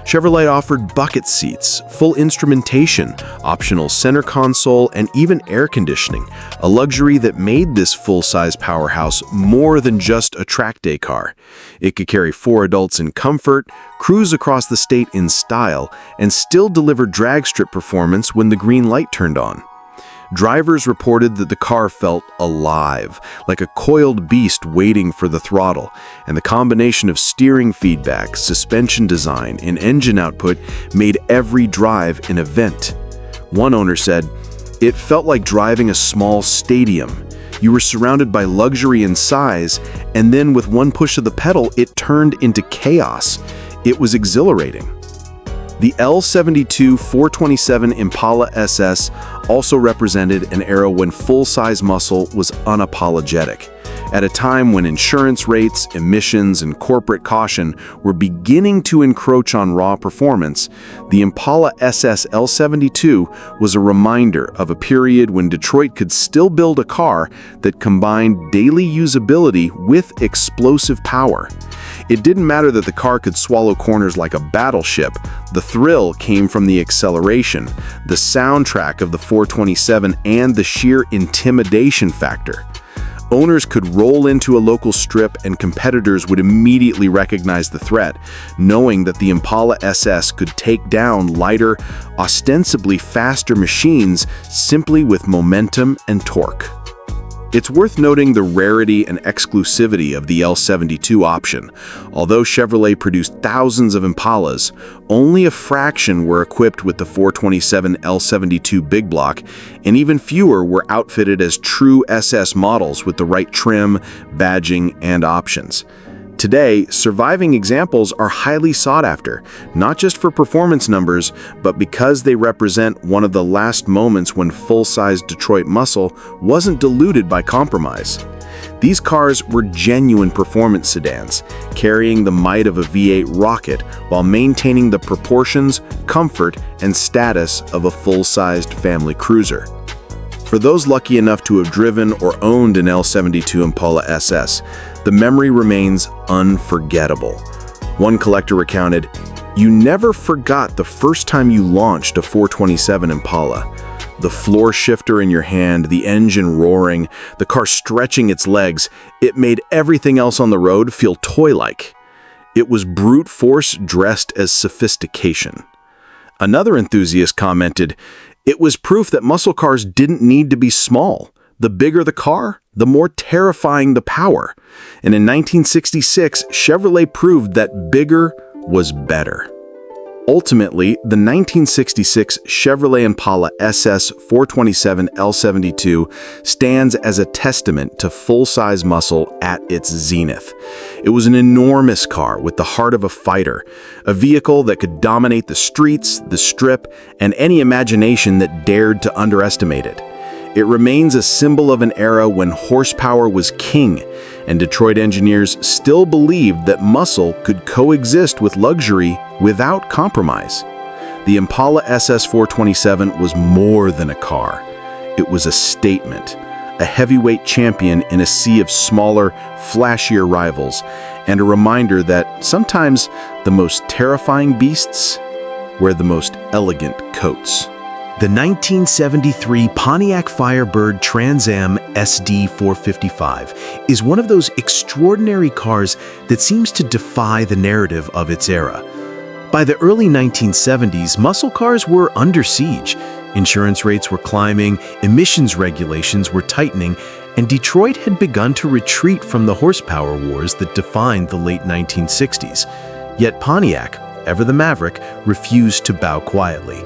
Chevrolet offered bucket seats, full instrumentation, optional center console, and even air conditioning, a luxury that made this full-size powerhouse more than just a track day car. It could carry 4 adults in comfort, cruise across the state in style, and still deliver drag strip performance when the green light turned on. Drivers reported that the car felt alive, like a coiled beast waiting for the throttle, and the combination of steering feedback, suspension design, and engine output made every drive an event. One owner said, "It felt like driving a small stadium. You were surrounded by luxury and size, and then with one push of the pedal, it turned into chaos. It was exhilarating." The L72 427 Impala SS also represented an era when full-size muscle was unapologetic. At a time when insurance rates, emissions, and corporate caution were beginning to encroach on raw performance, the Impala SS L72 was a reminder of a period when Detroit could still build a car that combined daily usability with explosive power. It didn't matter that the car could swallow corners like a battleship. The thrill came from the acceleration, the soundtrack of the 427, and the sheer intimidation factor. Owners could roll into a local strip and competitors would immediately recognize the threat, knowing that the Impala SS could take down lighter, ostensibly faster machines simply with momentum and torque. It's worth noting the rarity and exclusivity of the L72 option. Although Chevrolet produced thousands of Impalas, only a fraction were equipped with the 427 L72 big block, and even fewer were outfitted as true SS models with the right trim, badging, and options. Today, surviving examples are highly sought after, not just for performance numbers, but because they represent one of the last moments when full-size Detroit muscle wasn't diluted by compromise. These cars were genuine performance sedans, carrying the might of a V8 rocket while maintaining the proportions, comfort, and status of a full-sized family cruiser. For those lucky enough to have driven or owned an L72 Impala SS, the memory remains unforgettable. One collector recounted, You never forgot the first time you launched a 427 Impala. The floor shifter in your hand, the engine roaring, the car stretching its legs, it made everything else on the road feel toy-like. It was brute force dressed as sophistication. Another enthusiast commented, "It was proof that muscle cars didn't need to be small. The bigger the car, the more terrifying the power." And in 1966, Chevrolet proved that bigger was better. Ultimately, the 1966 Chevrolet Impala SS 427 L72 stands as a testament to full-size muscle at its zenith. It was an enormous car with the heart of a fighter, a vehicle that could dominate the streets, the strip, and any imagination that dared to underestimate it. It remains a symbol of an era when horsepower was king, and Detroit engineers still believed that muscle could coexist with luxury without compromise. The Impala SS 427 was more than a car. It was a statement, a heavyweight champion in a sea of smaller, flashier rivals, and a reminder that sometimes the most terrifying beasts wear the most elegant coats. The 1973 Pontiac Firebird Trans Am SD 455 is one of those extraordinary cars that seems to defy the narrative of its era. By the early 1970s, muscle cars were under siege. Insurance rates were climbing, emissions regulations were tightening, and Detroit had begun to retreat from the horsepower wars that defined the late 1960s. Yet Pontiac, ever the maverick, refused to bow quietly.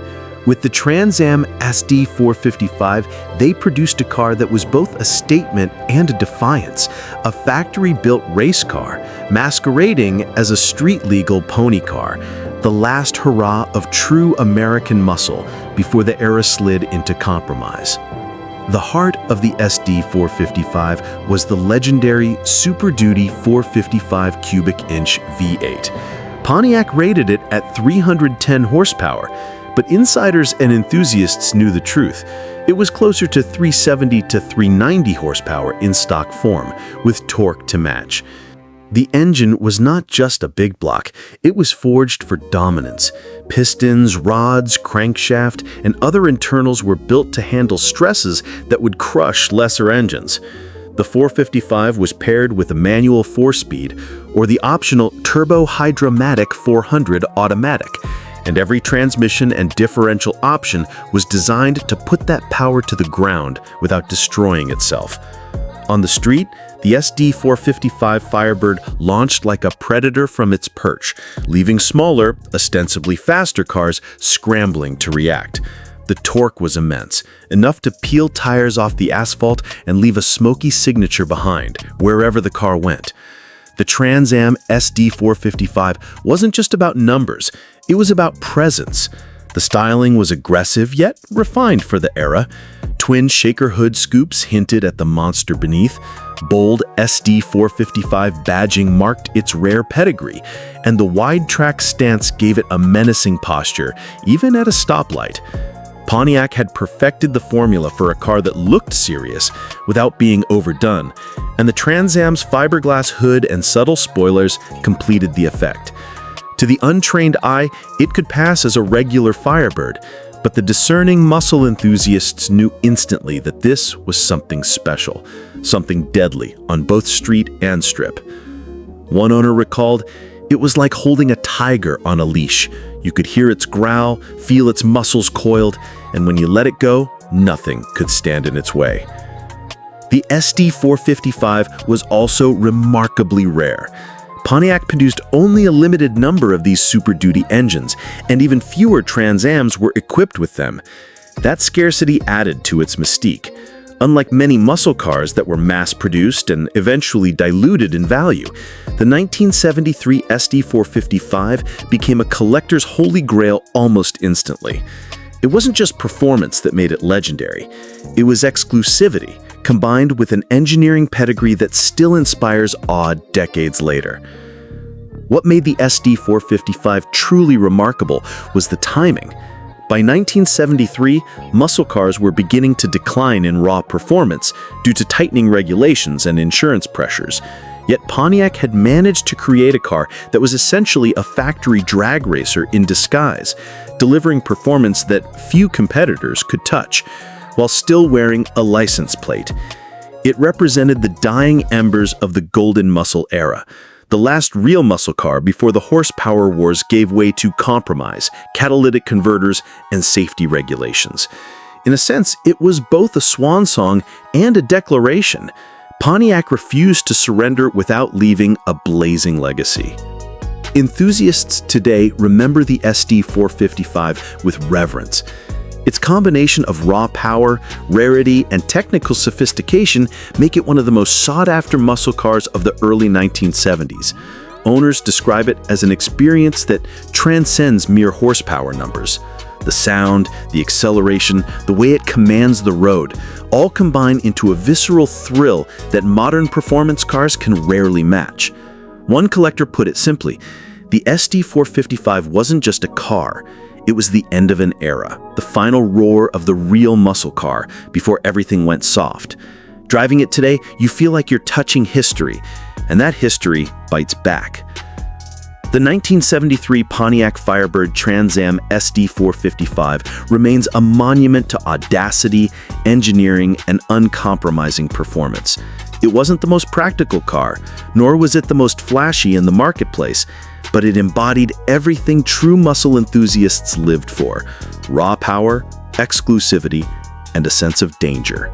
With the Trans Am SD 455, they produced a car that was both a statement and a defiance, a factory-built race car, masquerading as a street-legal pony car, the last hurrah of true American muscle before the era slid into compromise. The heart of the SD 455 was the legendary Super Duty 455 cubic inch V8. Pontiac rated it at 310 horsepower, but insiders and enthusiasts knew the truth. It was closer to 370 to 390 horsepower in stock form, with torque to match. The engine was not just a big block, it was forged for dominance. Pistons, rods, crankshaft, and other internals were built to handle stresses that would crush lesser engines. The 455 was paired with a manual 4-speed, or the optional turbo-hydromatic 400 automatic, and every transmission and differential option was designed to put that power to the ground without destroying itself. On the street, the SD 455 Firebird launched like a predator from its perch, leaving smaller, ostensibly faster cars scrambling to react. The torque was immense, enough to peel tires off the asphalt and leave a smoky signature behind, wherever the car went. The Trans Am SD 455 wasn't just about numbers, it was about presence. The styling was aggressive yet refined for the era. Twin shaker hood scoops hinted at the monster beneath. Bold SD 455 badging marked its rare pedigree, and the wide track stance gave it a menacing posture, even at a stoplight. Pontiac had perfected the formula for a car that looked serious without being overdone, and the Trans Am's fiberglass hood and subtle spoilers completed the effect. To the untrained eye, it could pass as a regular Firebird, but the discerning muscle enthusiasts knew instantly that this was something special, something deadly on both street and strip. One owner recalled, "It was like holding a tiger on a leash. You could hear its growl, feel its muscles coiled, and when you let it go, nothing could stand in its way." The SD 455 was also remarkably rare. Pontiac produced only a limited number of these Super Duty engines, and even fewer Trans Ams were equipped with them. That scarcity added to its mystique. Unlike many muscle cars that were mass-produced and eventually diluted in value, the 1973 SD 455 became a collector's holy grail almost instantly. It wasn't just performance that made it legendary. It was exclusivity, combined with an engineering pedigree that still inspires awe decades later. What made the SD 455 truly remarkable was the timing. By 1973, muscle cars were beginning to decline in raw performance due to tightening regulations and insurance pressures. Yet Pontiac had managed to create a car that was essentially a factory drag racer in disguise, delivering performance that few competitors could touch, while still wearing a license plate. It represented the dying embers of the golden muscle era, the last real muscle car before the horsepower wars gave way to compromise, catalytic converters, and safety regulations. In a sense, it was both a swan song and a declaration. Pontiac refused to surrender without leaving a blazing legacy. Enthusiasts today remember the SD455 with reverence. Its combination of raw power, rarity, and technical sophistication make it one of the most sought-after muscle cars of the early 1970s. Owners describe it as an experience that transcends mere horsepower numbers. The sound, the acceleration, the way it commands the road, all combine into a visceral thrill that modern performance cars can rarely match. One collector put it simply, the SD455 wasn't just a car, it was the end of an era, the final roar of the real muscle car before everything went soft. Driving it today, you feel like you're touching history, and that history bites back. The 1973 Pontiac Firebird Trans Am SD455 remains a monument to audacity, engineering, and uncompromising performance. It wasn't the most practical car, nor was it the most flashy in the marketplace, but it embodied everything true muscle enthusiasts lived for: raw power, exclusivity, and a sense of danger.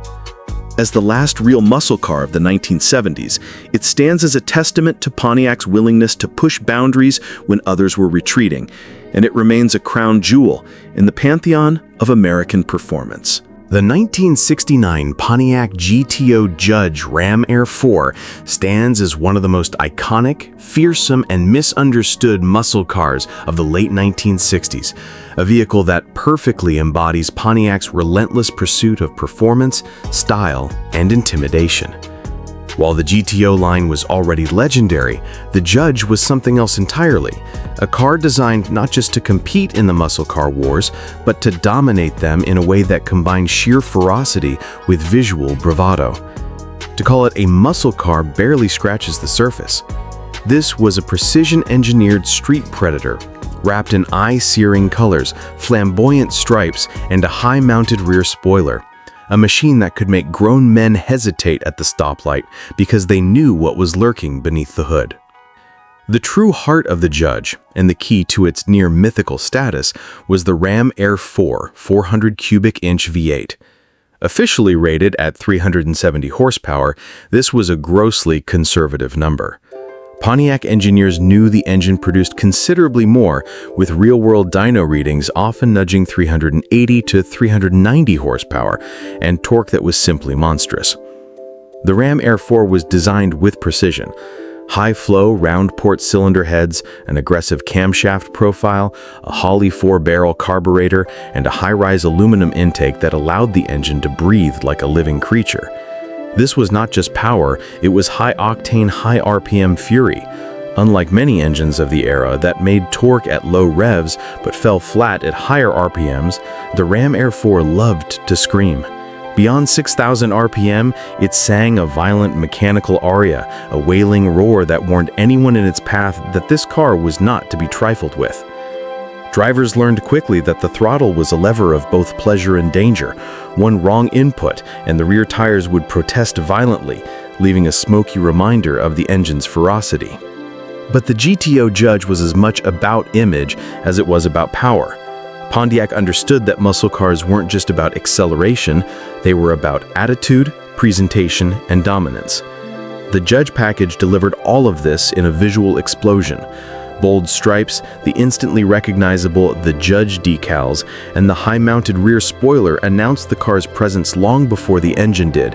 As the last real muscle car of the 1970s, it stands as a testament to Pontiac's willingness to push boundaries when others were retreating, and it remains a crown jewel in the pantheon of American performance. The 1969 Pontiac GTO Judge Ram Air 4 stands as one of the most iconic, fearsome, and misunderstood muscle cars of the late 1960s, a vehicle that perfectly embodies Pontiac's relentless pursuit of performance, style, and intimidation. While the GTO line was already legendary, the Judge was something else entirely, a car designed not just to compete in the muscle car wars, but to dominate them in a way that combined sheer ferocity with visual bravado. To call it a muscle car barely scratches the surface. This was a precision-engineered street predator, wrapped in eye-searing colors, flamboyant stripes, and a high-mounted rear spoiler. A machine that could make grown men hesitate at the stoplight because they knew what was lurking beneath the hood. The true heart of the Judge, and the key to its near-mythical status, was the Ram Air 4 400 cubic inch V8. Officially rated at 370 horsepower, this was a grossly conservative number. Pontiac engineers knew the engine produced considerably more, with real-world dyno readings often nudging 380 to 390 horsepower, and torque that was simply monstrous. The Ram Air 4 was designed with precision. High-flow, round-port cylinder heads, an aggressive camshaft profile, a Holley 4-barrel carburetor, and a high-rise aluminum intake that allowed the engine to breathe like a living creature. This was not just power, it was high-octane, high-RPM fury. Unlike many engines of the era that made torque at low revs but fell flat at higher RPMs, the Ram Air 4 loved to scream. Beyond 6,000 RPM, it sang a violent mechanical aria, a wailing roar that warned anyone in its path that this car was not to be trifled with. Drivers learned quickly that the throttle was a lever of both pleasure and danger. One wrong input, and the rear tires would protest violently, leaving a smoky reminder of the engine's ferocity. But the GTO Judge was as much about image as it was about power. Pontiac understood that muscle cars weren't just about acceleration, they were about attitude, presentation, and dominance. The Judge package delivered all of this in a visual explosion. Bold stripes, the instantly recognizable The Judge decals, and the high-mounted rear spoiler announced the car's presence long before the engine did.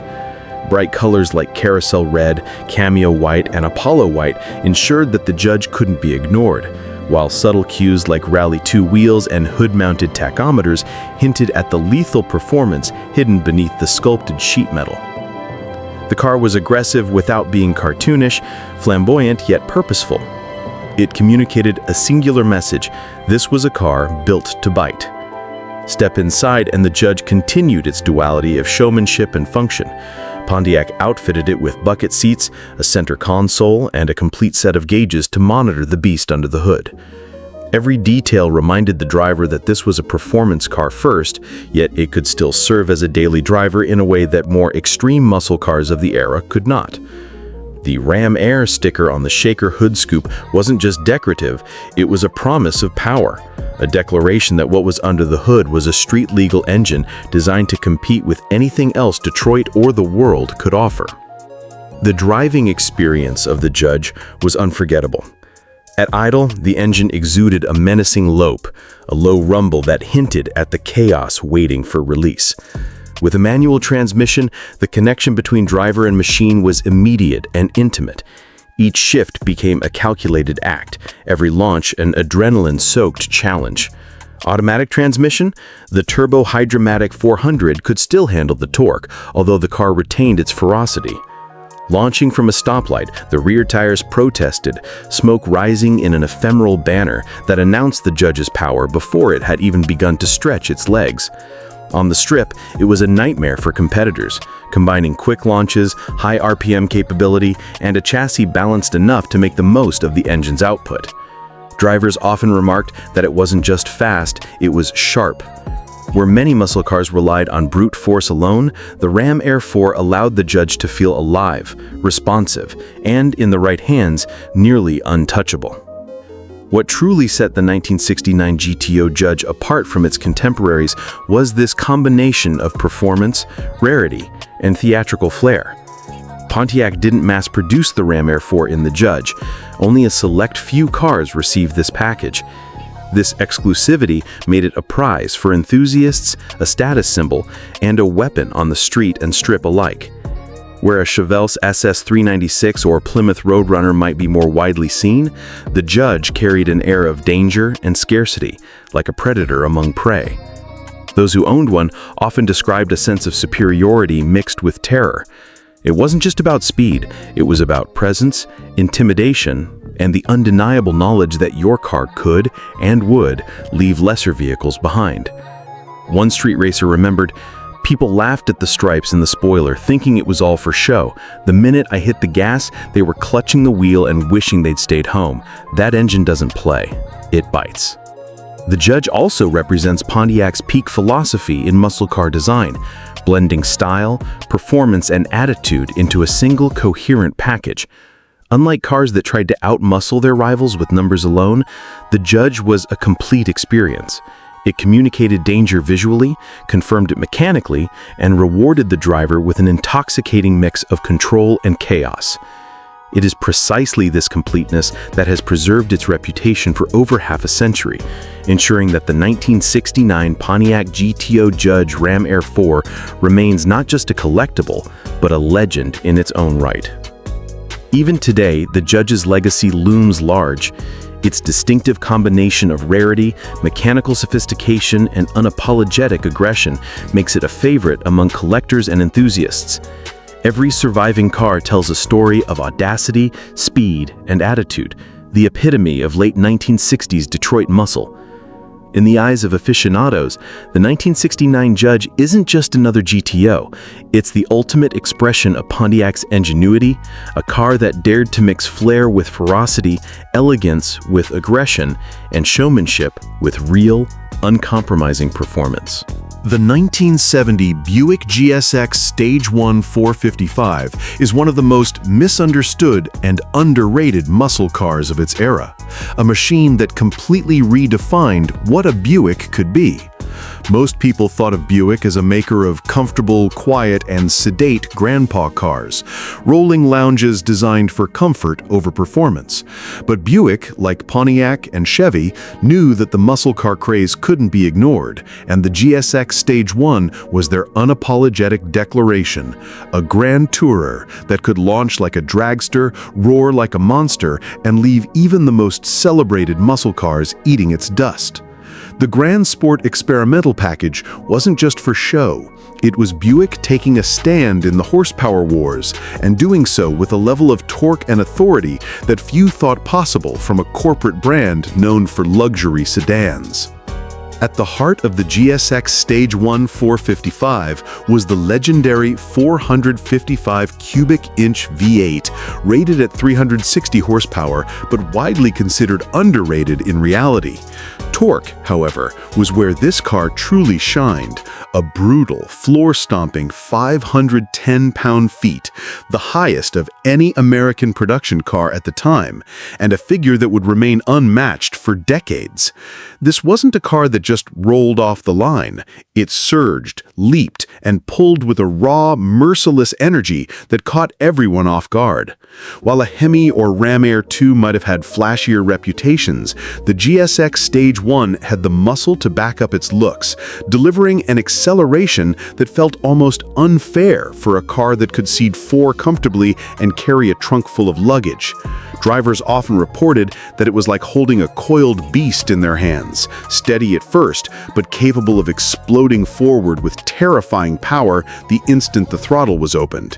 Bright colors like carousel red, cameo white, and Apollo white ensured that the Judge couldn't be ignored, while subtle cues like Rally 2 wheels and hood-mounted tachometers hinted at the lethal performance hidden beneath the sculpted sheet metal. The car was aggressive without being cartoonish, flamboyant yet purposeful. It communicated a singular message: this was a car built to bite. Step inside and the Judge continued its duality of showmanship and function. Pontiac outfitted it with bucket seats, a center console, and a complete set of gauges to monitor the beast under the hood. Every detail reminded the driver that this was a performance car first, yet it could still serve as a daily driver in a way that more extreme muscle cars of the era could not. The Ram Air sticker on the shaker hood scoop wasn't just decorative, it was a promise of power, a declaration that what was under the hood was a street-legal engine designed to compete with anything else Detroit or the world could offer. The driving experience of the Judge was unforgettable. At idle, the engine exuded a menacing lope, a low rumble that hinted at the chaos waiting for release. With a manual transmission, the connection between driver and machine was immediate and intimate. Each shift became a calculated act, every launch an adrenaline-soaked challenge. Automatic transmission? The Turbo Hydromatic 400 could still handle the torque, although the car retained its ferocity. Launching from a stoplight, the rear tires protested, smoke rising in an ephemeral banner that announced the Judge's power before it had even begun to stretch its legs. On the strip, it was a nightmare for competitors, combining quick launches, high RPM capability, and a chassis balanced enough to make the most of the engine's output. Drivers often remarked that it wasn't just fast, it was sharp. Where many muscle cars relied on brute force alone, the Ram Air 4 allowed the Judge to feel alive, responsive, and, in the right hands, nearly untouchable. What truly set the 1969 GTO Judge apart from its contemporaries was this combination of performance, rarity, and theatrical flair. Pontiac didn't mass-produce the Ram Air 4 in the Judge. Only a select few cars received this package. This exclusivity made it a prize for enthusiasts, a status symbol, and a weapon on the street and strip alike. Where a Chevelle SS396 or Plymouth Roadrunner might be more widely seen, the Judge carried an air of danger and scarcity, like a predator among prey. Those who owned one often described a sense of superiority mixed with terror. It wasn't just about speed, it was about presence, intimidation, and the undeniable knowledge that your car could and would leave lesser vehicles behind. One street racer remembered, "People laughed at the stripes in the spoiler, thinking it was all for show. The minute I hit the gas, they were clutching the wheel and wishing they'd stayed home. That engine doesn't play, it bites." The Judge also represents Pontiac's peak philosophy in muscle car design, blending style, performance, and attitude into a single coherent package. Unlike cars that tried to outmuscle their rivals with numbers alone, the Judge was a complete experience. It communicated danger visually, confirmed it mechanically, and rewarded the driver with an intoxicating mix of control and chaos. It is precisely this completeness that has preserved its reputation for over half a century, ensuring that the 1969 Pontiac GTO Judge Ram Air 4 remains not just a collectible, but a legend in its own right. Even today, the Judge's legacy looms large. Its distinctive combination of rarity, mechanical sophistication, and unapologetic aggression makes it a favorite among collectors and enthusiasts. Every surviving car tells a story of audacity, speed, and attitude, the epitome of late 1960s Detroit muscle. In the eyes of aficionados, the 1969 Judge isn't just another GTO. It's the ultimate expression of Pontiac's ingenuity, a car that dared to mix flair with ferocity, elegance with aggression, and showmanship with real, uncompromising performance. The 1970 Buick GSX Stage 1 455 is one of the most misunderstood and underrated muscle cars of its era, a machine that completely redefined what a Buick could be. Most people thought of Buick as a maker of comfortable, quiet, and sedate grandpa cars, rolling lounges designed for comfort over performance. But Buick, like Pontiac and Chevy, knew that the muscle car craze couldn't be ignored, and the GSX Stage 1 was their unapologetic declaration, a grand tourer that could launch like a dragster, roar like a monster, and leave even the most celebrated muscle cars eating its dust. The Grand Sport Experimental Package wasn't just for show. It was Buick taking a stand in the horsepower wars, and doing so with a level of torque and authority that few thought possible from a corporate brand known for luxury sedans. At the heart of the GSX Stage 1 455 was the legendary 455 cubic inch V8, rated at 360 horsepower, but widely considered underrated in reality. Torque, however, was where this car truly shined. A brutal, floor-stomping 510 pound-feet, the highest of any American production car at the time, and a figure that would remain unmatched for decades. This wasn't a car that just rolled off the line. It surged, leaped, and pulled with a raw, merciless energy that caught everyone off guard. While a Hemi or Ram Air 2 might have had flashier reputations, the GSX Stage 1 had the muscle to back up its looks, delivering an acceleration that felt almost unfair for a car that could seat four comfortably and carry a trunk full of luggage. Drivers often reported that it was like holding a coiled beast in their hands, steady at first, but capable of exploding forward with terrifying power the instant the throttle was opened.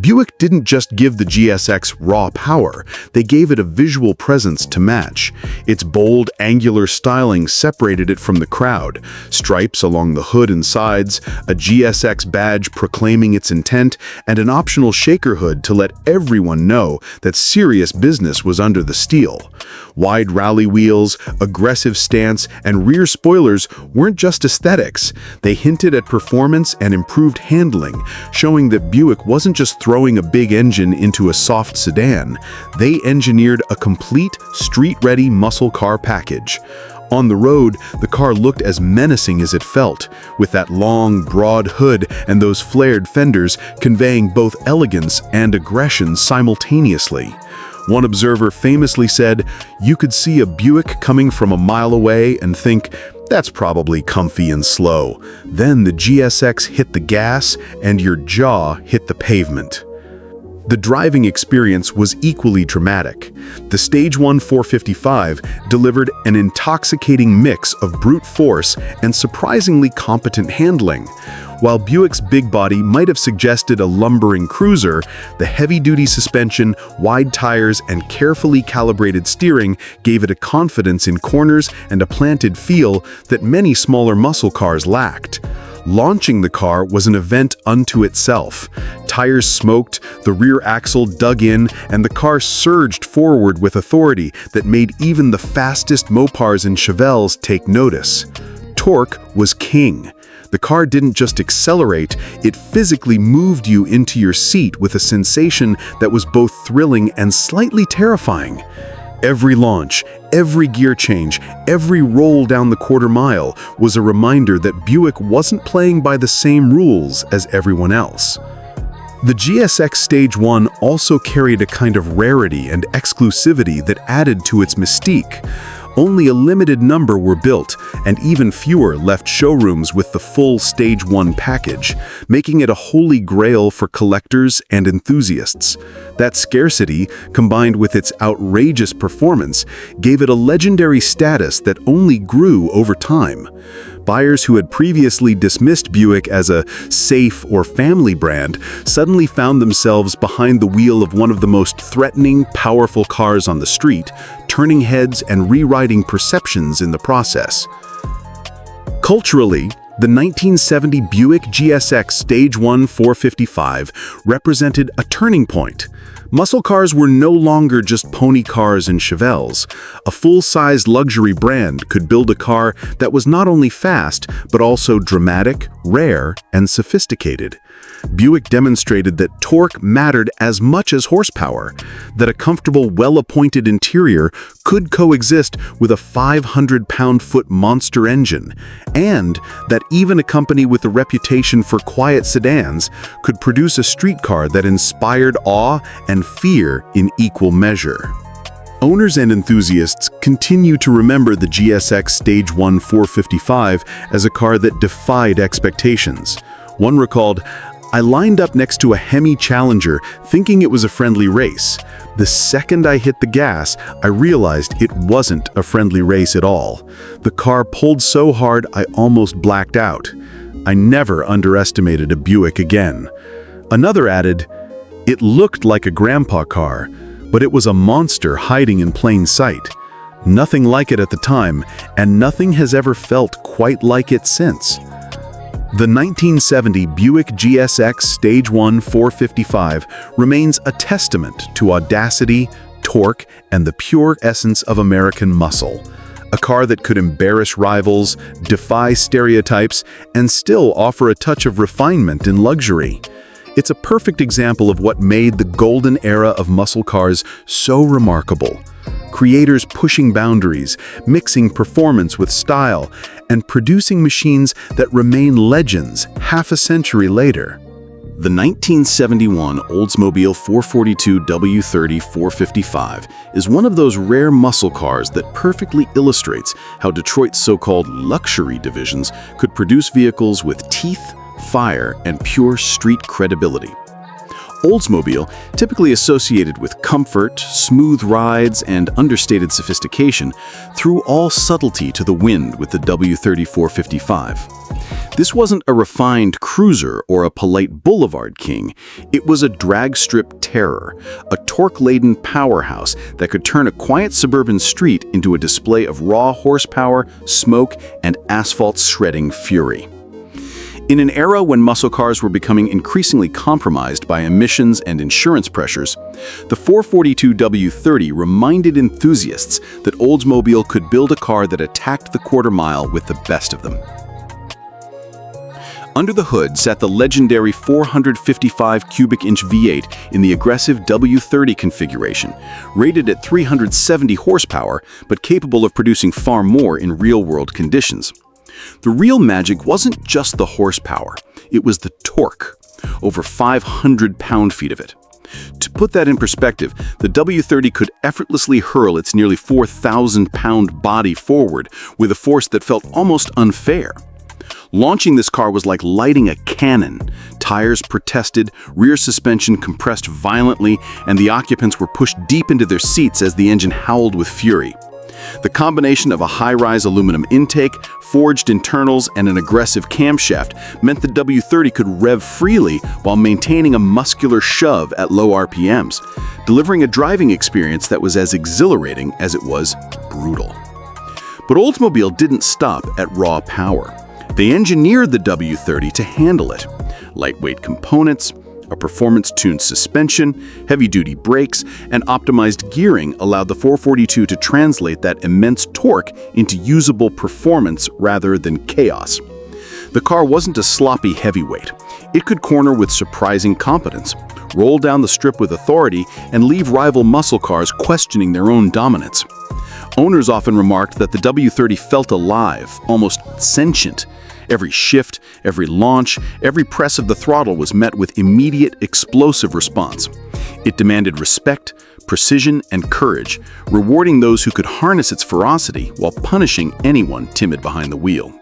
Buick didn't just give the GSX raw power, they gave it a visual presence to match. Its bold, angular styling separated it from the crowd. Stripes along the hood and sides, a GSX badge proclaiming its intent, and an optional shaker hood to let everyone know that serious business was under the steel. Wide rally wheels, aggressive stance, and rear spoilers weren't just aesthetics. They hinted at performance and improved handling, showing that Buick wasn't just throwing a big engine into a soft sedan. They engineered a complete, street-ready muscle car package. On the road, the car looked as menacing as it felt, with that long, broad hood and those flared fenders conveying both elegance and aggression simultaneously. One observer famously said, "You could see a Buick coming from a mile away and think, that's probably comfy and slow. Then the GSX hit the gas and your jaw hit the pavement." The driving experience was equally dramatic. The Stage 1 455 delivered an intoxicating mix of brute force and surprisingly competent handling. While Buick's big body might have suggested a lumbering cruiser, the heavy-duty suspension, wide tires, and carefully calibrated steering gave it a confidence in corners and a planted feel that many smaller muscle cars lacked. Launching the car was an event unto itself. Tires smoked, the rear axle dug in, and the car surged forward with authority that made even the fastest Mopars and Chevelles take notice. Torque was king. The car didn't just accelerate, it physically moved you into your seat with a sensation that was both thrilling and slightly terrifying. Every launch, every gear change, every roll down the quarter mile was a reminder that Buick wasn't playing by the same rules as everyone else. The GSX Stage 1 also carried a kind of rarity and exclusivity that added to its mystique. Only a limited number were built, and even fewer left showrooms with the full Stage 1 package, making it a holy grail for collectors and enthusiasts. That scarcity, combined with its outrageous performance, gave it a legendary status that only grew over time. Buyers who had previously dismissed Buick as a safe or family brand suddenly found themselves behind the wheel of one of the most threatening, powerful cars on the street, turning heads and rewriting perceptions in the process. Culturally, the 1970 Buick GSX Stage 1 455 represented a turning point. Muscle cars were no longer just pony cars and Chevelles. A full-sized luxury brand could build a car that was not only fast, but also dramatic, rare, and sophisticated. Buick demonstrated that torque mattered as much as horsepower, that a comfortable, well-appointed interior could coexist with a 500-pound-foot monster engine, and that even a company with a reputation for quiet sedans could produce a street car that inspired awe and fear in equal measure. Owners and enthusiasts continue to remember the GSX Stage 1 455 as a car that defied expectations. One recalled, "I lined up next to a Hemi Challenger thinking it was a friendly race. The second I hit the gas, I realized it wasn't a friendly race at all. The car pulled so hard I almost blacked out. I never underestimated a Buick again." Another added, "It looked like a grandpa car, but it was a monster hiding in plain sight." Nothing like it at the time, and nothing has ever felt quite like it since. The 1970 Buick GSX Stage 1 455 remains a testament to audacity, torque, and the pure essence of American muscle. A car that could embarrass rivals, defy stereotypes, and still offer a touch of refinement and luxury. It's a perfect example of what made the golden era of muscle cars so remarkable. Creators pushing boundaries, mixing performance with style, and producing machines that remain legends half a century later. The 1971 Oldsmobile 442 W30 455 is one of those rare muscle cars that perfectly illustrates how Detroit's so-called luxury divisions could produce vehicles with teeth, fire, and pure street credibility. Oldsmobile, typically associated with comfort, smooth rides, and understated sophistication, threw all subtlety to the wind with the W30 455. This wasn't a refined cruiser or a polite boulevard king. It was a drag strip terror, a torque-laden powerhouse that could turn a quiet suburban street into a display of raw horsepower, smoke, and asphalt-shredding fury. In an era when muscle cars were becoming increasingly compromised by emissions and insurance pressures, the 442 W30 reminded enthusiasts that Oldsmobile could build a car that attacked the quarter mile with the best of them. Under the hood sat the legendary 455 cubic inch V8 in the aggressive W30 configuration, rated at 370 horsepower but capable of producing far more in real-world conditions. The real magic wasn't just the horsepower, it was the torque, over 500 pound-feet of it. To put that in perspective, the W30 could effortlessly hurl its nearly 4,000-pound body forward with a force that felt almost unfair. Launching this car was like lighting a cannon. Tires protested, rear suspension compressed violently, and the occupants were pushed deep into their seats as the engine howled with fury. The combination of a high-rise aluminum intake, forged internals, and an aggressive camshaft meant the W30 could rev freely while maintaining a muscular shove at low RPMs, delivering a driving experience that was as exhilarating as it was brutal. But Oldsmobile didn't stop at raw power. They engineered the W30 to handle it. Lightweight components, a performance-tuned suspension, heavy-duty brakes, and optimized gearing allowed the 442 to translate that immense torque into usable performance rather than chaos. The car wasn't a sloppy heavyweight. It could corner with surprising competence, roll down the strip with authority, and leave rival muscle cars questioning their own dominance. Owners often remarked that the W30 felt alive, almost sentient. Every shift, every launch, every press of the throttle was met with immediate, explosive response. It demanded respect, precision, and courage, rewarding those who could harness its ferocity while punishing anyone timid behind the wheel.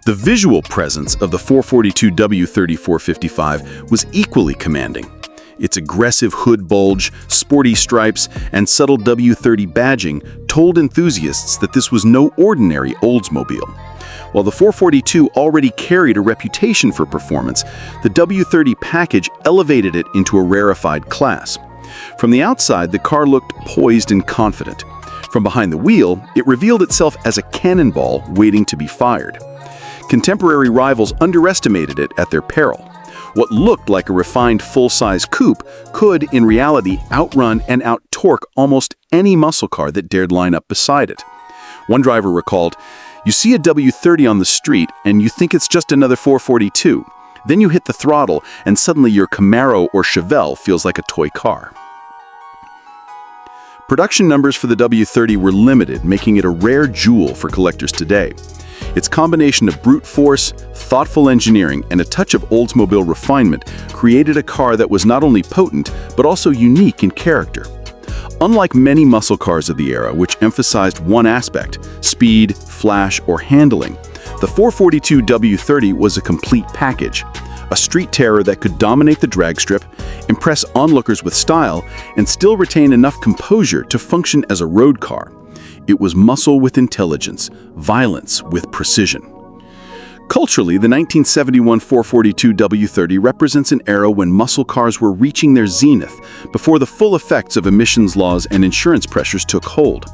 The visual presence of the 442 W30 455 was equally commanding. Its aggressive hood bulge, sporty stripes, and subtle W30 badging told enthusiasts that this was no ordinary Oldsmobile. While the 442 already carried a reputation for performance, the W30 package elevated it into a rarefied class. From the outside, the car looked poised and confident. From behind the wheel, it revealed itself as a cannonball waiting to be fired. Contemporary rivals underestimated it at their peril. What looked like a refined full-size coupe could, in reality, outrun and out-torque almost any muscle car that dared line up beside it. One driver recalled, "You see a W30 on the street and you think it's just another 442. Then you hit the throttle and suddenly your Camaro or Chevelle feels like a toy car." Production numbers for the W30 were limited, making it a rare jewel for collectors today. Its combination of brute force, thoughtful engineering, and a touch of Oldsmobile refinement created a car that was not only potent, but also unique in character. Unlike many muscle cars of the era, which emphasized one aspect, speed, flash, or handling, the 442 W30 was a complete package. A street terror that could dominate the drag strip, impress onlookers with style, and still retain enough composure to function as a road car. It was muscle with intelligence, violence with precision. Culturally, the 1971 442 W30 represents an era when muscle cars were reaching their zenith before the full effects of emissions laws and insurance pressures took hold.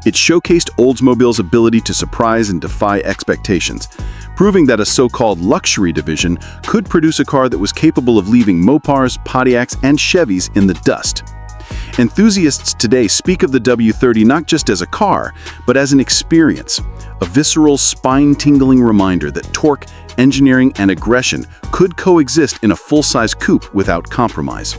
It showcased Oldsmobile's ability to surprise and defy expectations, proving that a so-called luxury division could produce a car that was capable of leaving Mopars, Pontiacs, and Chevys in the dust. Enthusiasts today speak of the W30 not just as a car, but as an experience, a visceral, spine-tingling reminder that torque, engineering, and aggression could coexist in a full-size coupe without compromise.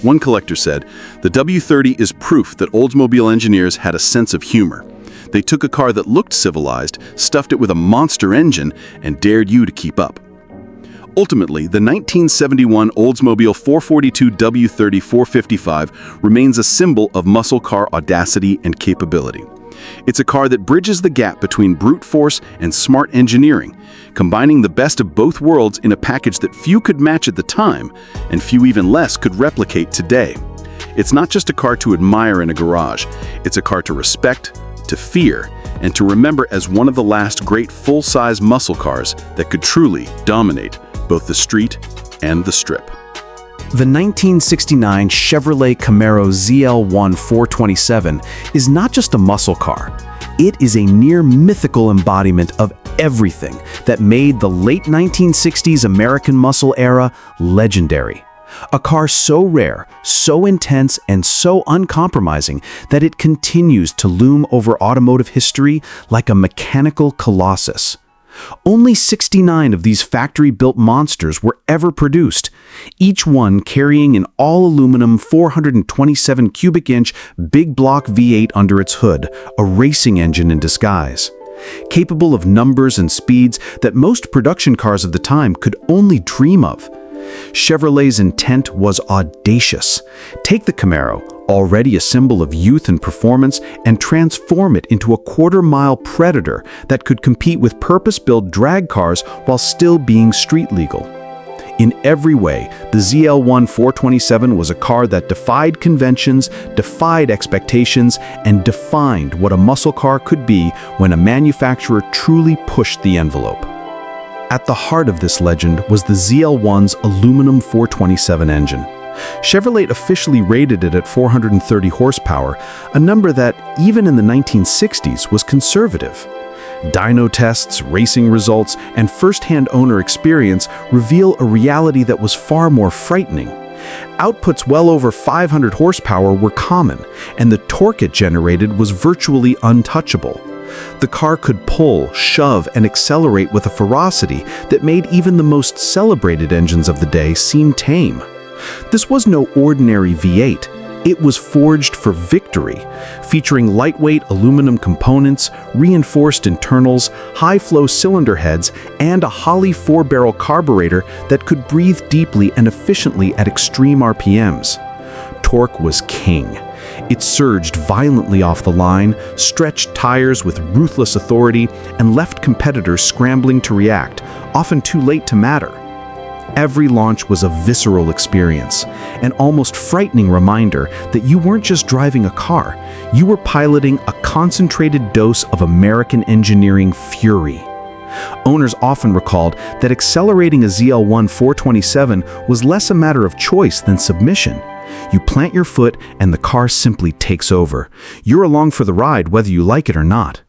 One collector said, "The W30 is proof that Oldsmobile engineers had a sense of humor. They took a car that looked civilized, stuffed it with a monster engine, and dared you to keep up." Ultimately, the 1971 Oldsmobile 442 W30 455 remains a symbol of muscle car audacity and capability. It's a car that bridges the gap between brute force and smart engineering, combining the best of both worlds in a package that few could match at the time, and few even less could replicate today. It's not just a car to admire in a garage, it's a car to respect, to fear, and to remember as one of the last great full-size muscle cars that could truly dominate both the street and the strip. The 1969 Chevrolet Camaro ZL1 427 is not just a muscle car. It is a near mythical embodiment of everything that made the late 1960s American muscle era legendary. A car so rare, so intense, and so uncompromising that it continues to loom over automotive history like a mechanical colossus. Only 69 of these factory-built monsters were ever produced, each one carrying an all-aluminum 427 cubic inch big block V8 under its hood, a racing engine in disguise. Capable of numbers and speeds that most production cars of the time could only dream of. Chevrolet's intent was audacious. Take the Camaro, already a symbol of youth and performance, and transform it into a quarter-mile predator that could compete with purpose-built drag cars while still being street legal. In every way, the ZL1 427 was a car that defied conventions, defied expectations, and defined what a muscle car could be when a manufacturer truly pushed the envelope. At the heart of this legend was the ZL1's aluminum 427 engine. Chevrolet officially rated it at 430 horsepower, a number that, even in the 1960s, was conservative. Dyno tests, racing results, and first-hand owner experience reveal a reality that was far more frightening. Outputs well over 500 horsepower were common, and the torque it generated was virtually untouchable. The car could pull, shove, and accelerate with a ferocity that made even the most celebrated engines of the day seem tame. This was no ordinary V8. It was forged for victory, featuring lightweight aluminum components, reinforced internals, high-flow cylinder heads, and a Holley 4-barrel carburetor that could breathe deeply and efficiently at extreme RPMs. Torque was king. It surged violently off the line, stretched tires with ruthless authority, and left competitors scrambling to react, often too late to matter. Every launch was a visceral experience, an almost frightening reminder that you weren't just driving a car, you were piloting a concentrated dose of American engineering fury. Owners often recalled that accelerating a ZL1 427 was less a matter of choice than submission. You plant your foot and the car simply takes over. You're along for the ride whether you like it or not.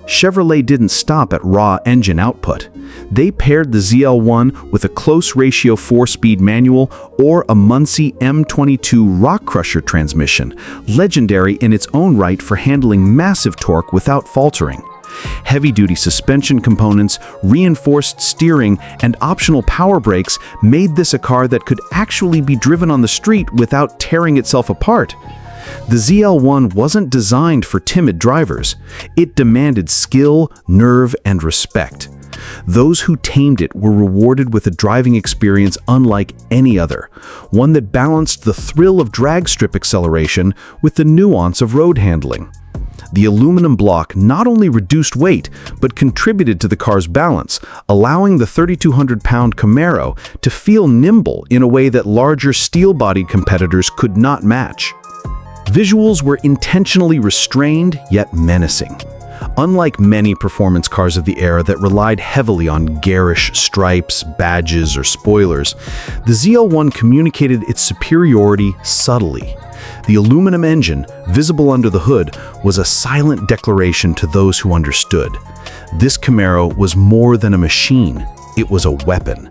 Chevrolet didn't stop at raw engine output. They paired the ZL1 with a close ratio 4-speed manual or a Monte M22 rock crusher transmission, legendary in its own right for handling massive torque without faltering. Heavy-duty suspension components, reinforced steering, and optional power brakes made this a car that could actually be driven on the street without tearing itself apart. The ZL1 wasn't designed for timid drivers. It demanded skill, nerve, and respect. Those who tamed it were rewarded with a driving experience unlike any other, one that balanced the thrill of drag strip acceleration with the nuance of road handling. The aluminum block not only reduced weight, but contributed to the car's balance, allowing the 3,200-pound Camaro to feel nimble in a way that larger steel-bodied competitors could not match. Visuals were intentionally restrained yet menacing. Unlike many performance cars of the era that relied heavily on garish stripes, badges, or spoilers, the ZL1 communicated its superiority subtly. The aluminum engine, visible under the hood, was a silent declaration to those who understood. This Camaro was more than a machine, it was a weapon.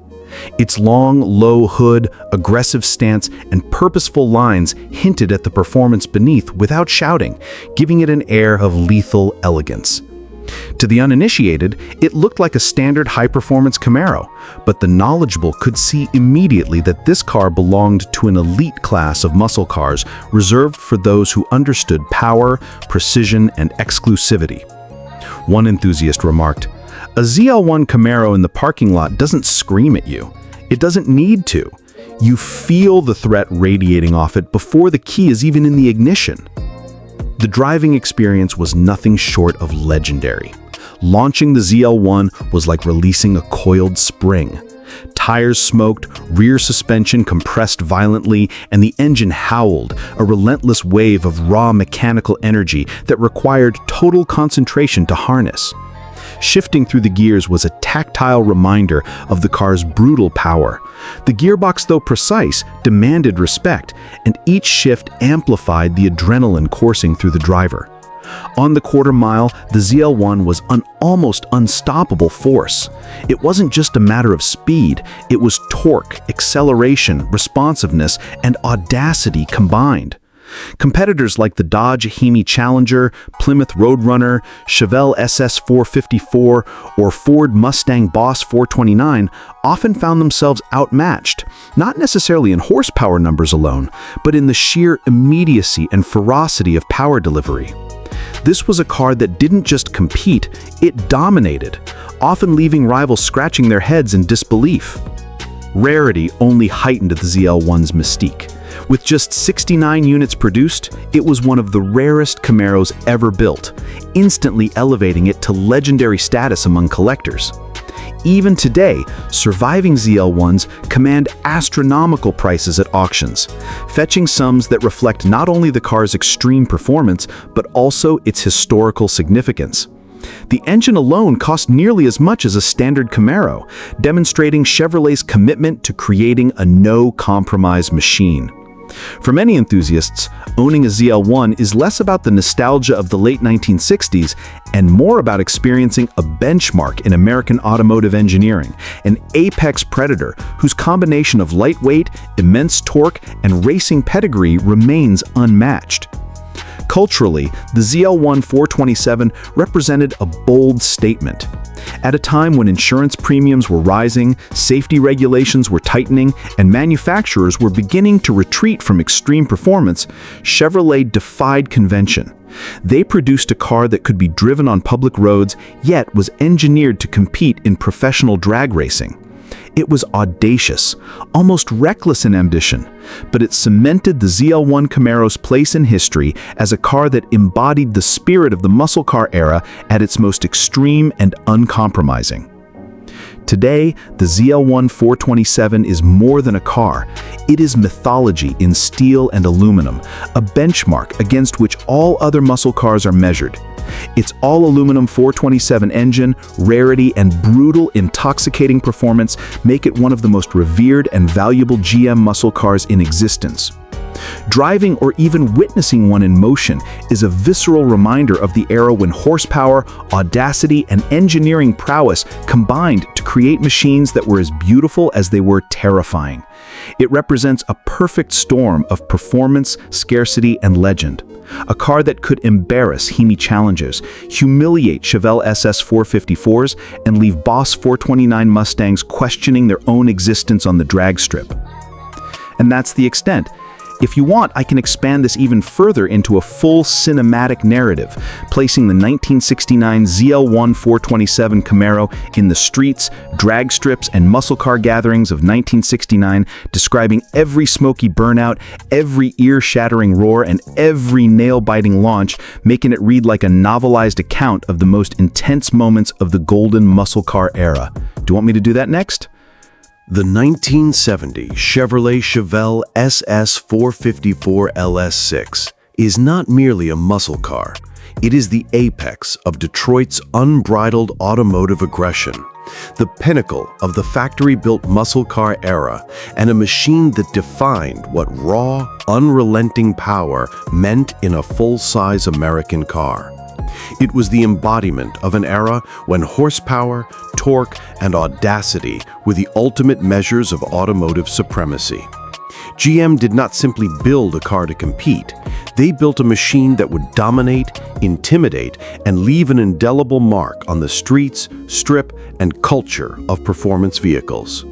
Its long, low hood, aggressive stance, and purposeful lines hinted at the performance beneath without shouting, giving it an air of lethal elegance. To the uninitiated, it looked like a standard high-performance Camaro, but the knowledgeable could see immediately that this car belonged to an elite class of muscle cars reserved for those who understood power, precision, and exclusivity. One enthusiast remarked, "A ZL1 Camaro in the parking lot doesn't scream at you. It doesn't need to. You feel the threat radiating off it before the key is even in the ignition." The driving experience was nothing short of legendary. Launching the ZL1 was like releasing a coiled spring. Tires smoked, rear suspension compressed violently, and the engine howled, a relentless wave of raw mechanical energy that required total concentration to harness. Shifting through the gears was a tactile reminder of the car's brutal power. The gearbox, though precise, demanded respect, and each shift amplified the adrenaline coursing through the driver. On the quarter mile, the ZL1 was an almost unstoppable force. It wasn't just a matter of speed, it was torque, acceleration, responsiveness, and audacity combined. Competitors like the Dodge Hemi Challenger, Plymouth Roadrunner, Chevelle SS454, or Ford Mustang Boss 429 often found themselves outmatched, not necessarily in horsepower numbers alone, but in the sheer immediacy and ferocity of power delivery. This was a car that didn't just compete, it dominated, often leaving rivals scratching their heads in disbelief. Rarity only heightened the ZL1's mystique. With just 69 units produced, it was one of the rarest Camaros ever built, instantly elevating it to legendary status among collectors. Even today, surviving ZL1s command astronomical prices at auctions, fetching sums that reflect not only the car's extreme performance, but also its historical significance. The engine alone cost nearly as much as a standard Camaro, demonstrating Chevrolet's commitment to creating a no-compromise machine. For many enthusiasts, owning a ZL1 is less about the nostalgia of the late 1960s and more about experiencing a benchmark in American automotive engineering, an apex predator whose combination of lightweight, immense torque, and racing pedigree remains unmatched. Culturally, the ZL1 427 represented a bold statement. At a time when insurance premiums were rising, safety regulations were tightening, and manufacturers were beginning to retreat from extreme performance, Chevrolet defied convention. They produced a car that could be driven on public roads, yet was engineered to compete in professional drag racing. It was audacious, almost reckless in ambition, but it cemented the ZL1 Camaro's place in history as a car that embodied the spirit of the muscle car era at its most extreme and uncompromising. Today, the ZL1 427 is more than a car. It is mythology in steel and aluminum, a benchmark against which all other muscle cars are measured. Its all-aluminum 427 engine, rarity, and brutal, intoxicating performance make it one of the most revered and valuable GM muscle cars in existence. Driving or even witnessing one in motion is a visceral reminder of the era when horsepower, audacity, and engineering prowess combined to create machines that were as beautiful as they were terrifying. It represents a perfect storm of performance, scarcity, and legend. A car that could embarrass Hemi Challengers, humiliate Chevelle SS454s, and leave Boss 429 Mustangs questioning their own existence on the drag strip. And that's the extent. If you want, I can expand this even further into a full cinematic narrative, placing the 1969 ZL1 427 Camaro in the streets, drag strips, and muscle car gatherings of 1969, describing every smoky burnout, every ear-shattering roar, and every nail-biting launch, making it read like a novelized account of the most intense moments of the golden muscle car era. Do you want me to do that next? The 1970 Chevrolet Chevelle SS454 LS6 is not merely a muscle car. It is the apex of Detroit's unbridled automotive aggression, the pinnacle of the factory-built muscle car era, and a machine that defined what raw, unrelenting power meant in a full-size American car. It was the embodiment of an era when horsepower, torque, and audacity were the ultimate measures of automotive supremacy. GM did not simply build a car to compete. They built a machine that would dominate, intimidate, and leave an indelible mark on the streets, strip, and culture of performance vehicles.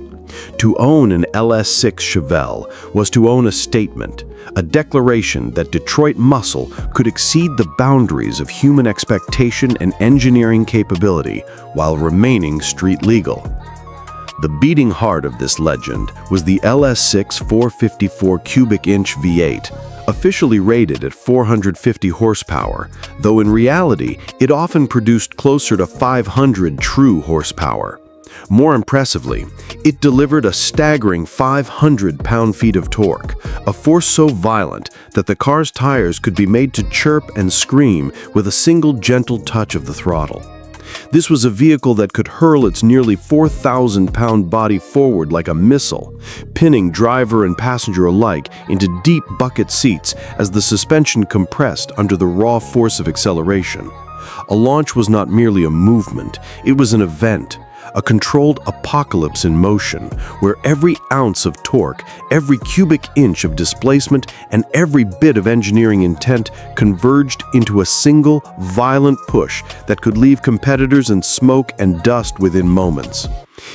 To own an LS6 Chevelle was to own a statement, a declaration that Detroit muscle could exceed the boundaries of human expectation and engineering capability while remaining street legal. The beating heart of this legend was the LS6 454 cubic inch V8, officially rated at 450 horsepower, though in reality it often produced closer to 500 true horsepower. More impressively, it delivered a staggering 500 pound-feet of torque, a force so violent that the car's tires could be made to chirp and scream with a single gentle touch of the throttle. This was a vehicle that could hurl its nearly 4,000-pound body forward like a missile, pinning driver and passenger alike into deep bucket seats as the suspension compressed under the raw force of acceleration. A launch was not merely a movement, it was an event, a controlled apocalypse in motion, where every ounce of torque, every cubic inch of displacement, and every bit of engineering intent converged into a single, violent push that could leave competitors in smoke and dust within moments.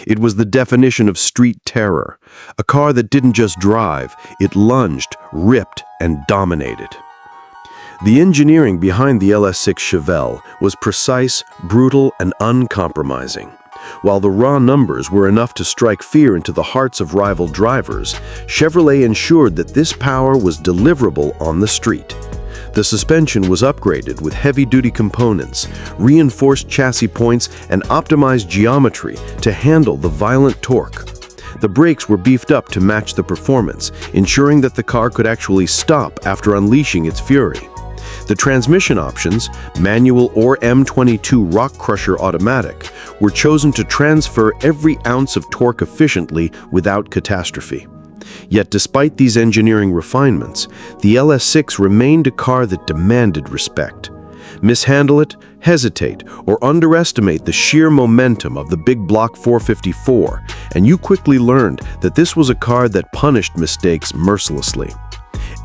It was the definition of street terror, a car that didn't just drive, it lunged, ripped, and dominated. The engineering behind the LS6 Chevelle was precise, brutal, and uncompromising. While the raw numbers were enough to strike fear into the hearts of rival drivers, Chevrolet ensured that this power was deliverable on the street. The suspension was upgraded with heavy-duty components, reinforced chassis points, and optimized geometry to handle the violent torque. The brakes were beefed up to match the performance, ensuring that the car could actually stop after unleashing its fury. The transmission options, manual or M22 Rock Crusher automatic, were chosen to transfer every ounce of torque efficiently without catastrophe. Yet despite these engineering refinements, the LS6 remained a car that demanded respect. Mishandle it, hesitate, or underestimate the sheer momentum of the big block 454, and you quickly learned that this was a car that punished mistakes mercilessly.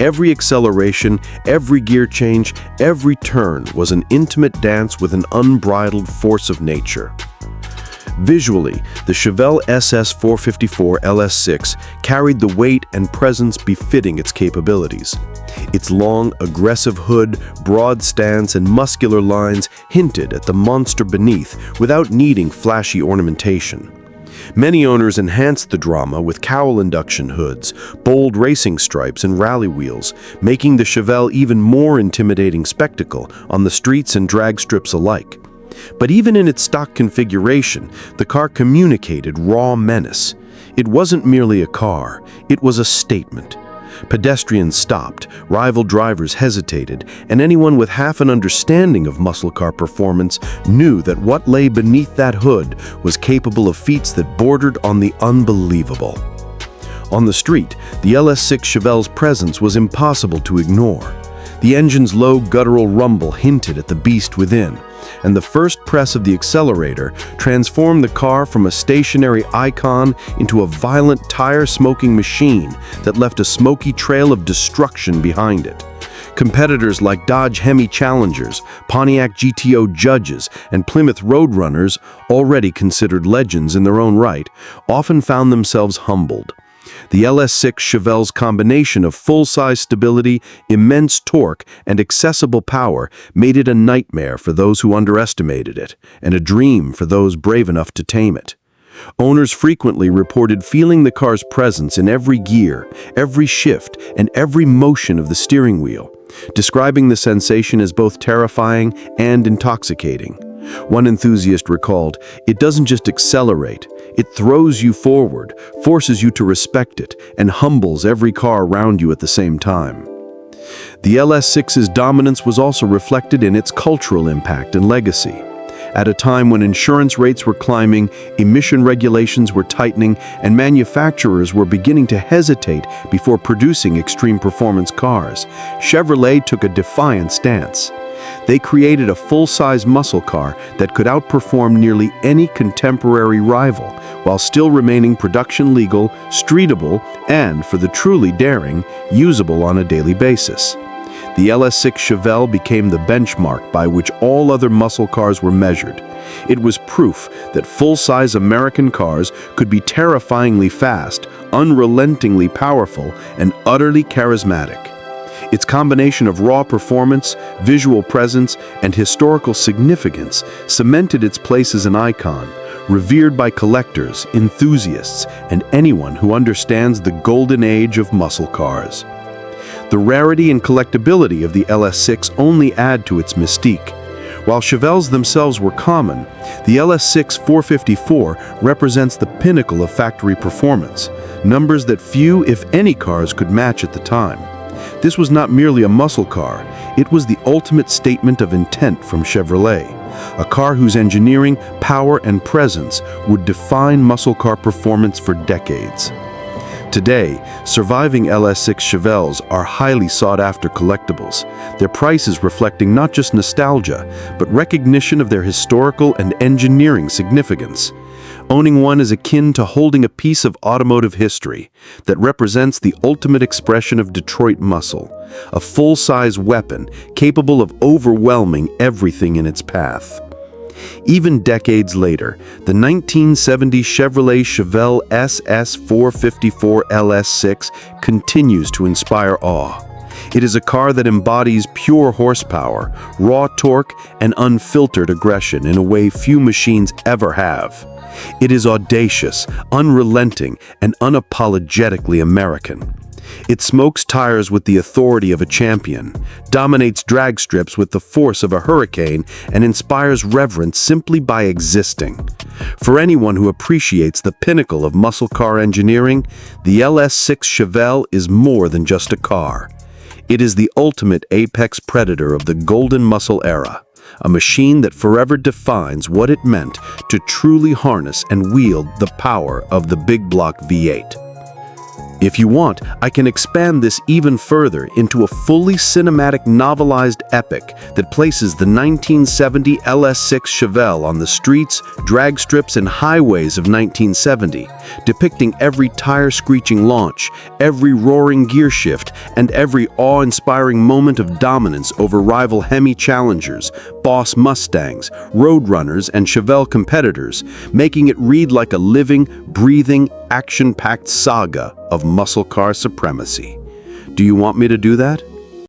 Every acceleration, every gear change, every turn was an intimate dance with an unbridled force of nature. Visually, the Chevelle SS 454 LS6 carried the weight and presence befitting its capabilities. Its long, aggressive hood, broad stance, and muscular lines hinted at the monster beneath without needing flashy ornamentation. Many owners enhanced the drama with cowl induction hoods, bold racing stripes, and rally wheels, making the Chevelle even more intimidating spectacle on the streets and drag strips alike. But even in its stock configuration, the car communicated raw menace. It wasn't merely a car, it was a statement. Pedestrians stopped, rival drivers hesitated, and anyone with half an understanding of muscle car performance knew that what lay beneath that hood was capable of feats that bordered on the unbelievable. On the street, the LS6 Chevelle's presence was impossible to ignore. The engine's low guttural rumble hinted at the beast within, and the first press of the accelerator transformed the car from a stationary icon into a violent tire-smoking machine that left a smoky trail of destruction behind it. Competitors like Dodge Hemi Challengers, Pontiac GTO Judges, and Plymouth Roadrunners, already considered legends in their own right, often found themselves humbled. The LS6 Chevelle's combination of full-size stability, immense torque, and accessible power made it a nightmare for those who underestimated it, and a dream for those brave enough to tame it. Owners frequently reported feeling the car's presence in every gear, every shift, and every motion of the steering wheel, describing the sensation as both terrifying and intoxicating. One enthusiast recalled, "It doesn't just accelerate, it throws you forward, forces you to respect it, and humbles every car around you at the same time." The LS6's dominance was also reflected in its cultural impact and legacy. At a time when insurance rates were climbing, emission regulations were tightening, and manufacturers were beginning to hesitate before producing extreme performance cars, Chevrolet took a defiant stance. They created a full-size muscle car that could outperform nearly any contemporary rival, while still remaining production legal, streetable, and, for the truly daring, usable on a daily basis. The LS6 Chevelle became the benchmark by which all other muscle cars were measured. It was proof that full-size American cars could be terrifyingly fast, unrelentingly powerful, and utterly charismatic. Its combination of raw performance, visual presence, and historical significance cemented its place as an icon, revered by collectors, enthusiasts, and anyone who understands the golden age of muscle cars. The rarity and collectability of the LS6 only add to its mystique. While Chevelles themselves were common, the LS6 454 represents the pinnacle of factory performance, numbers that few, if any, cars could match at the time. This was not merely a muscle car, it was the ultimate statement of intent from Chevrolet, a car whose engineering, power, and presence would define muscle car performance for decades. Today, surviving LS6 Chevelles are highly sought-after collectibles, their prices reflecting not just nostalgia, but recognition of their historical and engineering significance. Owning one is akin to holding a piece of automotive history that represents the ultimate expression of Detroit muscle, a full-size weapon capable of overwhelming everything in its path. Even decades later, the 1970 Chevrolet Chevelle SS454 LS6 continues to inspire awe. It is a car that embodies pure horsepower, raw torque, and unfiltered aggression in a way few machines ever have. It is audacious, unrelenting, and unapologetically American. It smokes tires with the authority of a champion, dominates drag strips with the force of a hurricane, and inspires reverence simply by existing. For anyone who appreciates the pinnacle of muscle car engineering, the LS6 Chevelle is more than just a car. It is the ultimate apex predator of the golden muscle era, a machine that forever defines what it meant to truly harness and wield the power of the big block V8. If you want, I can expand this even further into a fully cinematic novelized epic that places the 1970 LS6 Chevelle on the streets, drag strips, and highways of 1970, depicting every tire-screeching launch, every roaring gear shift, and every awe-inspiring moment of dominance over rival Hemi Challengers, Boss Mustangs, Roadrunners, and Chevelle competitors, making it read like a living, breathing, action-packed saga of muscle car supremacy. Do you want me to do that?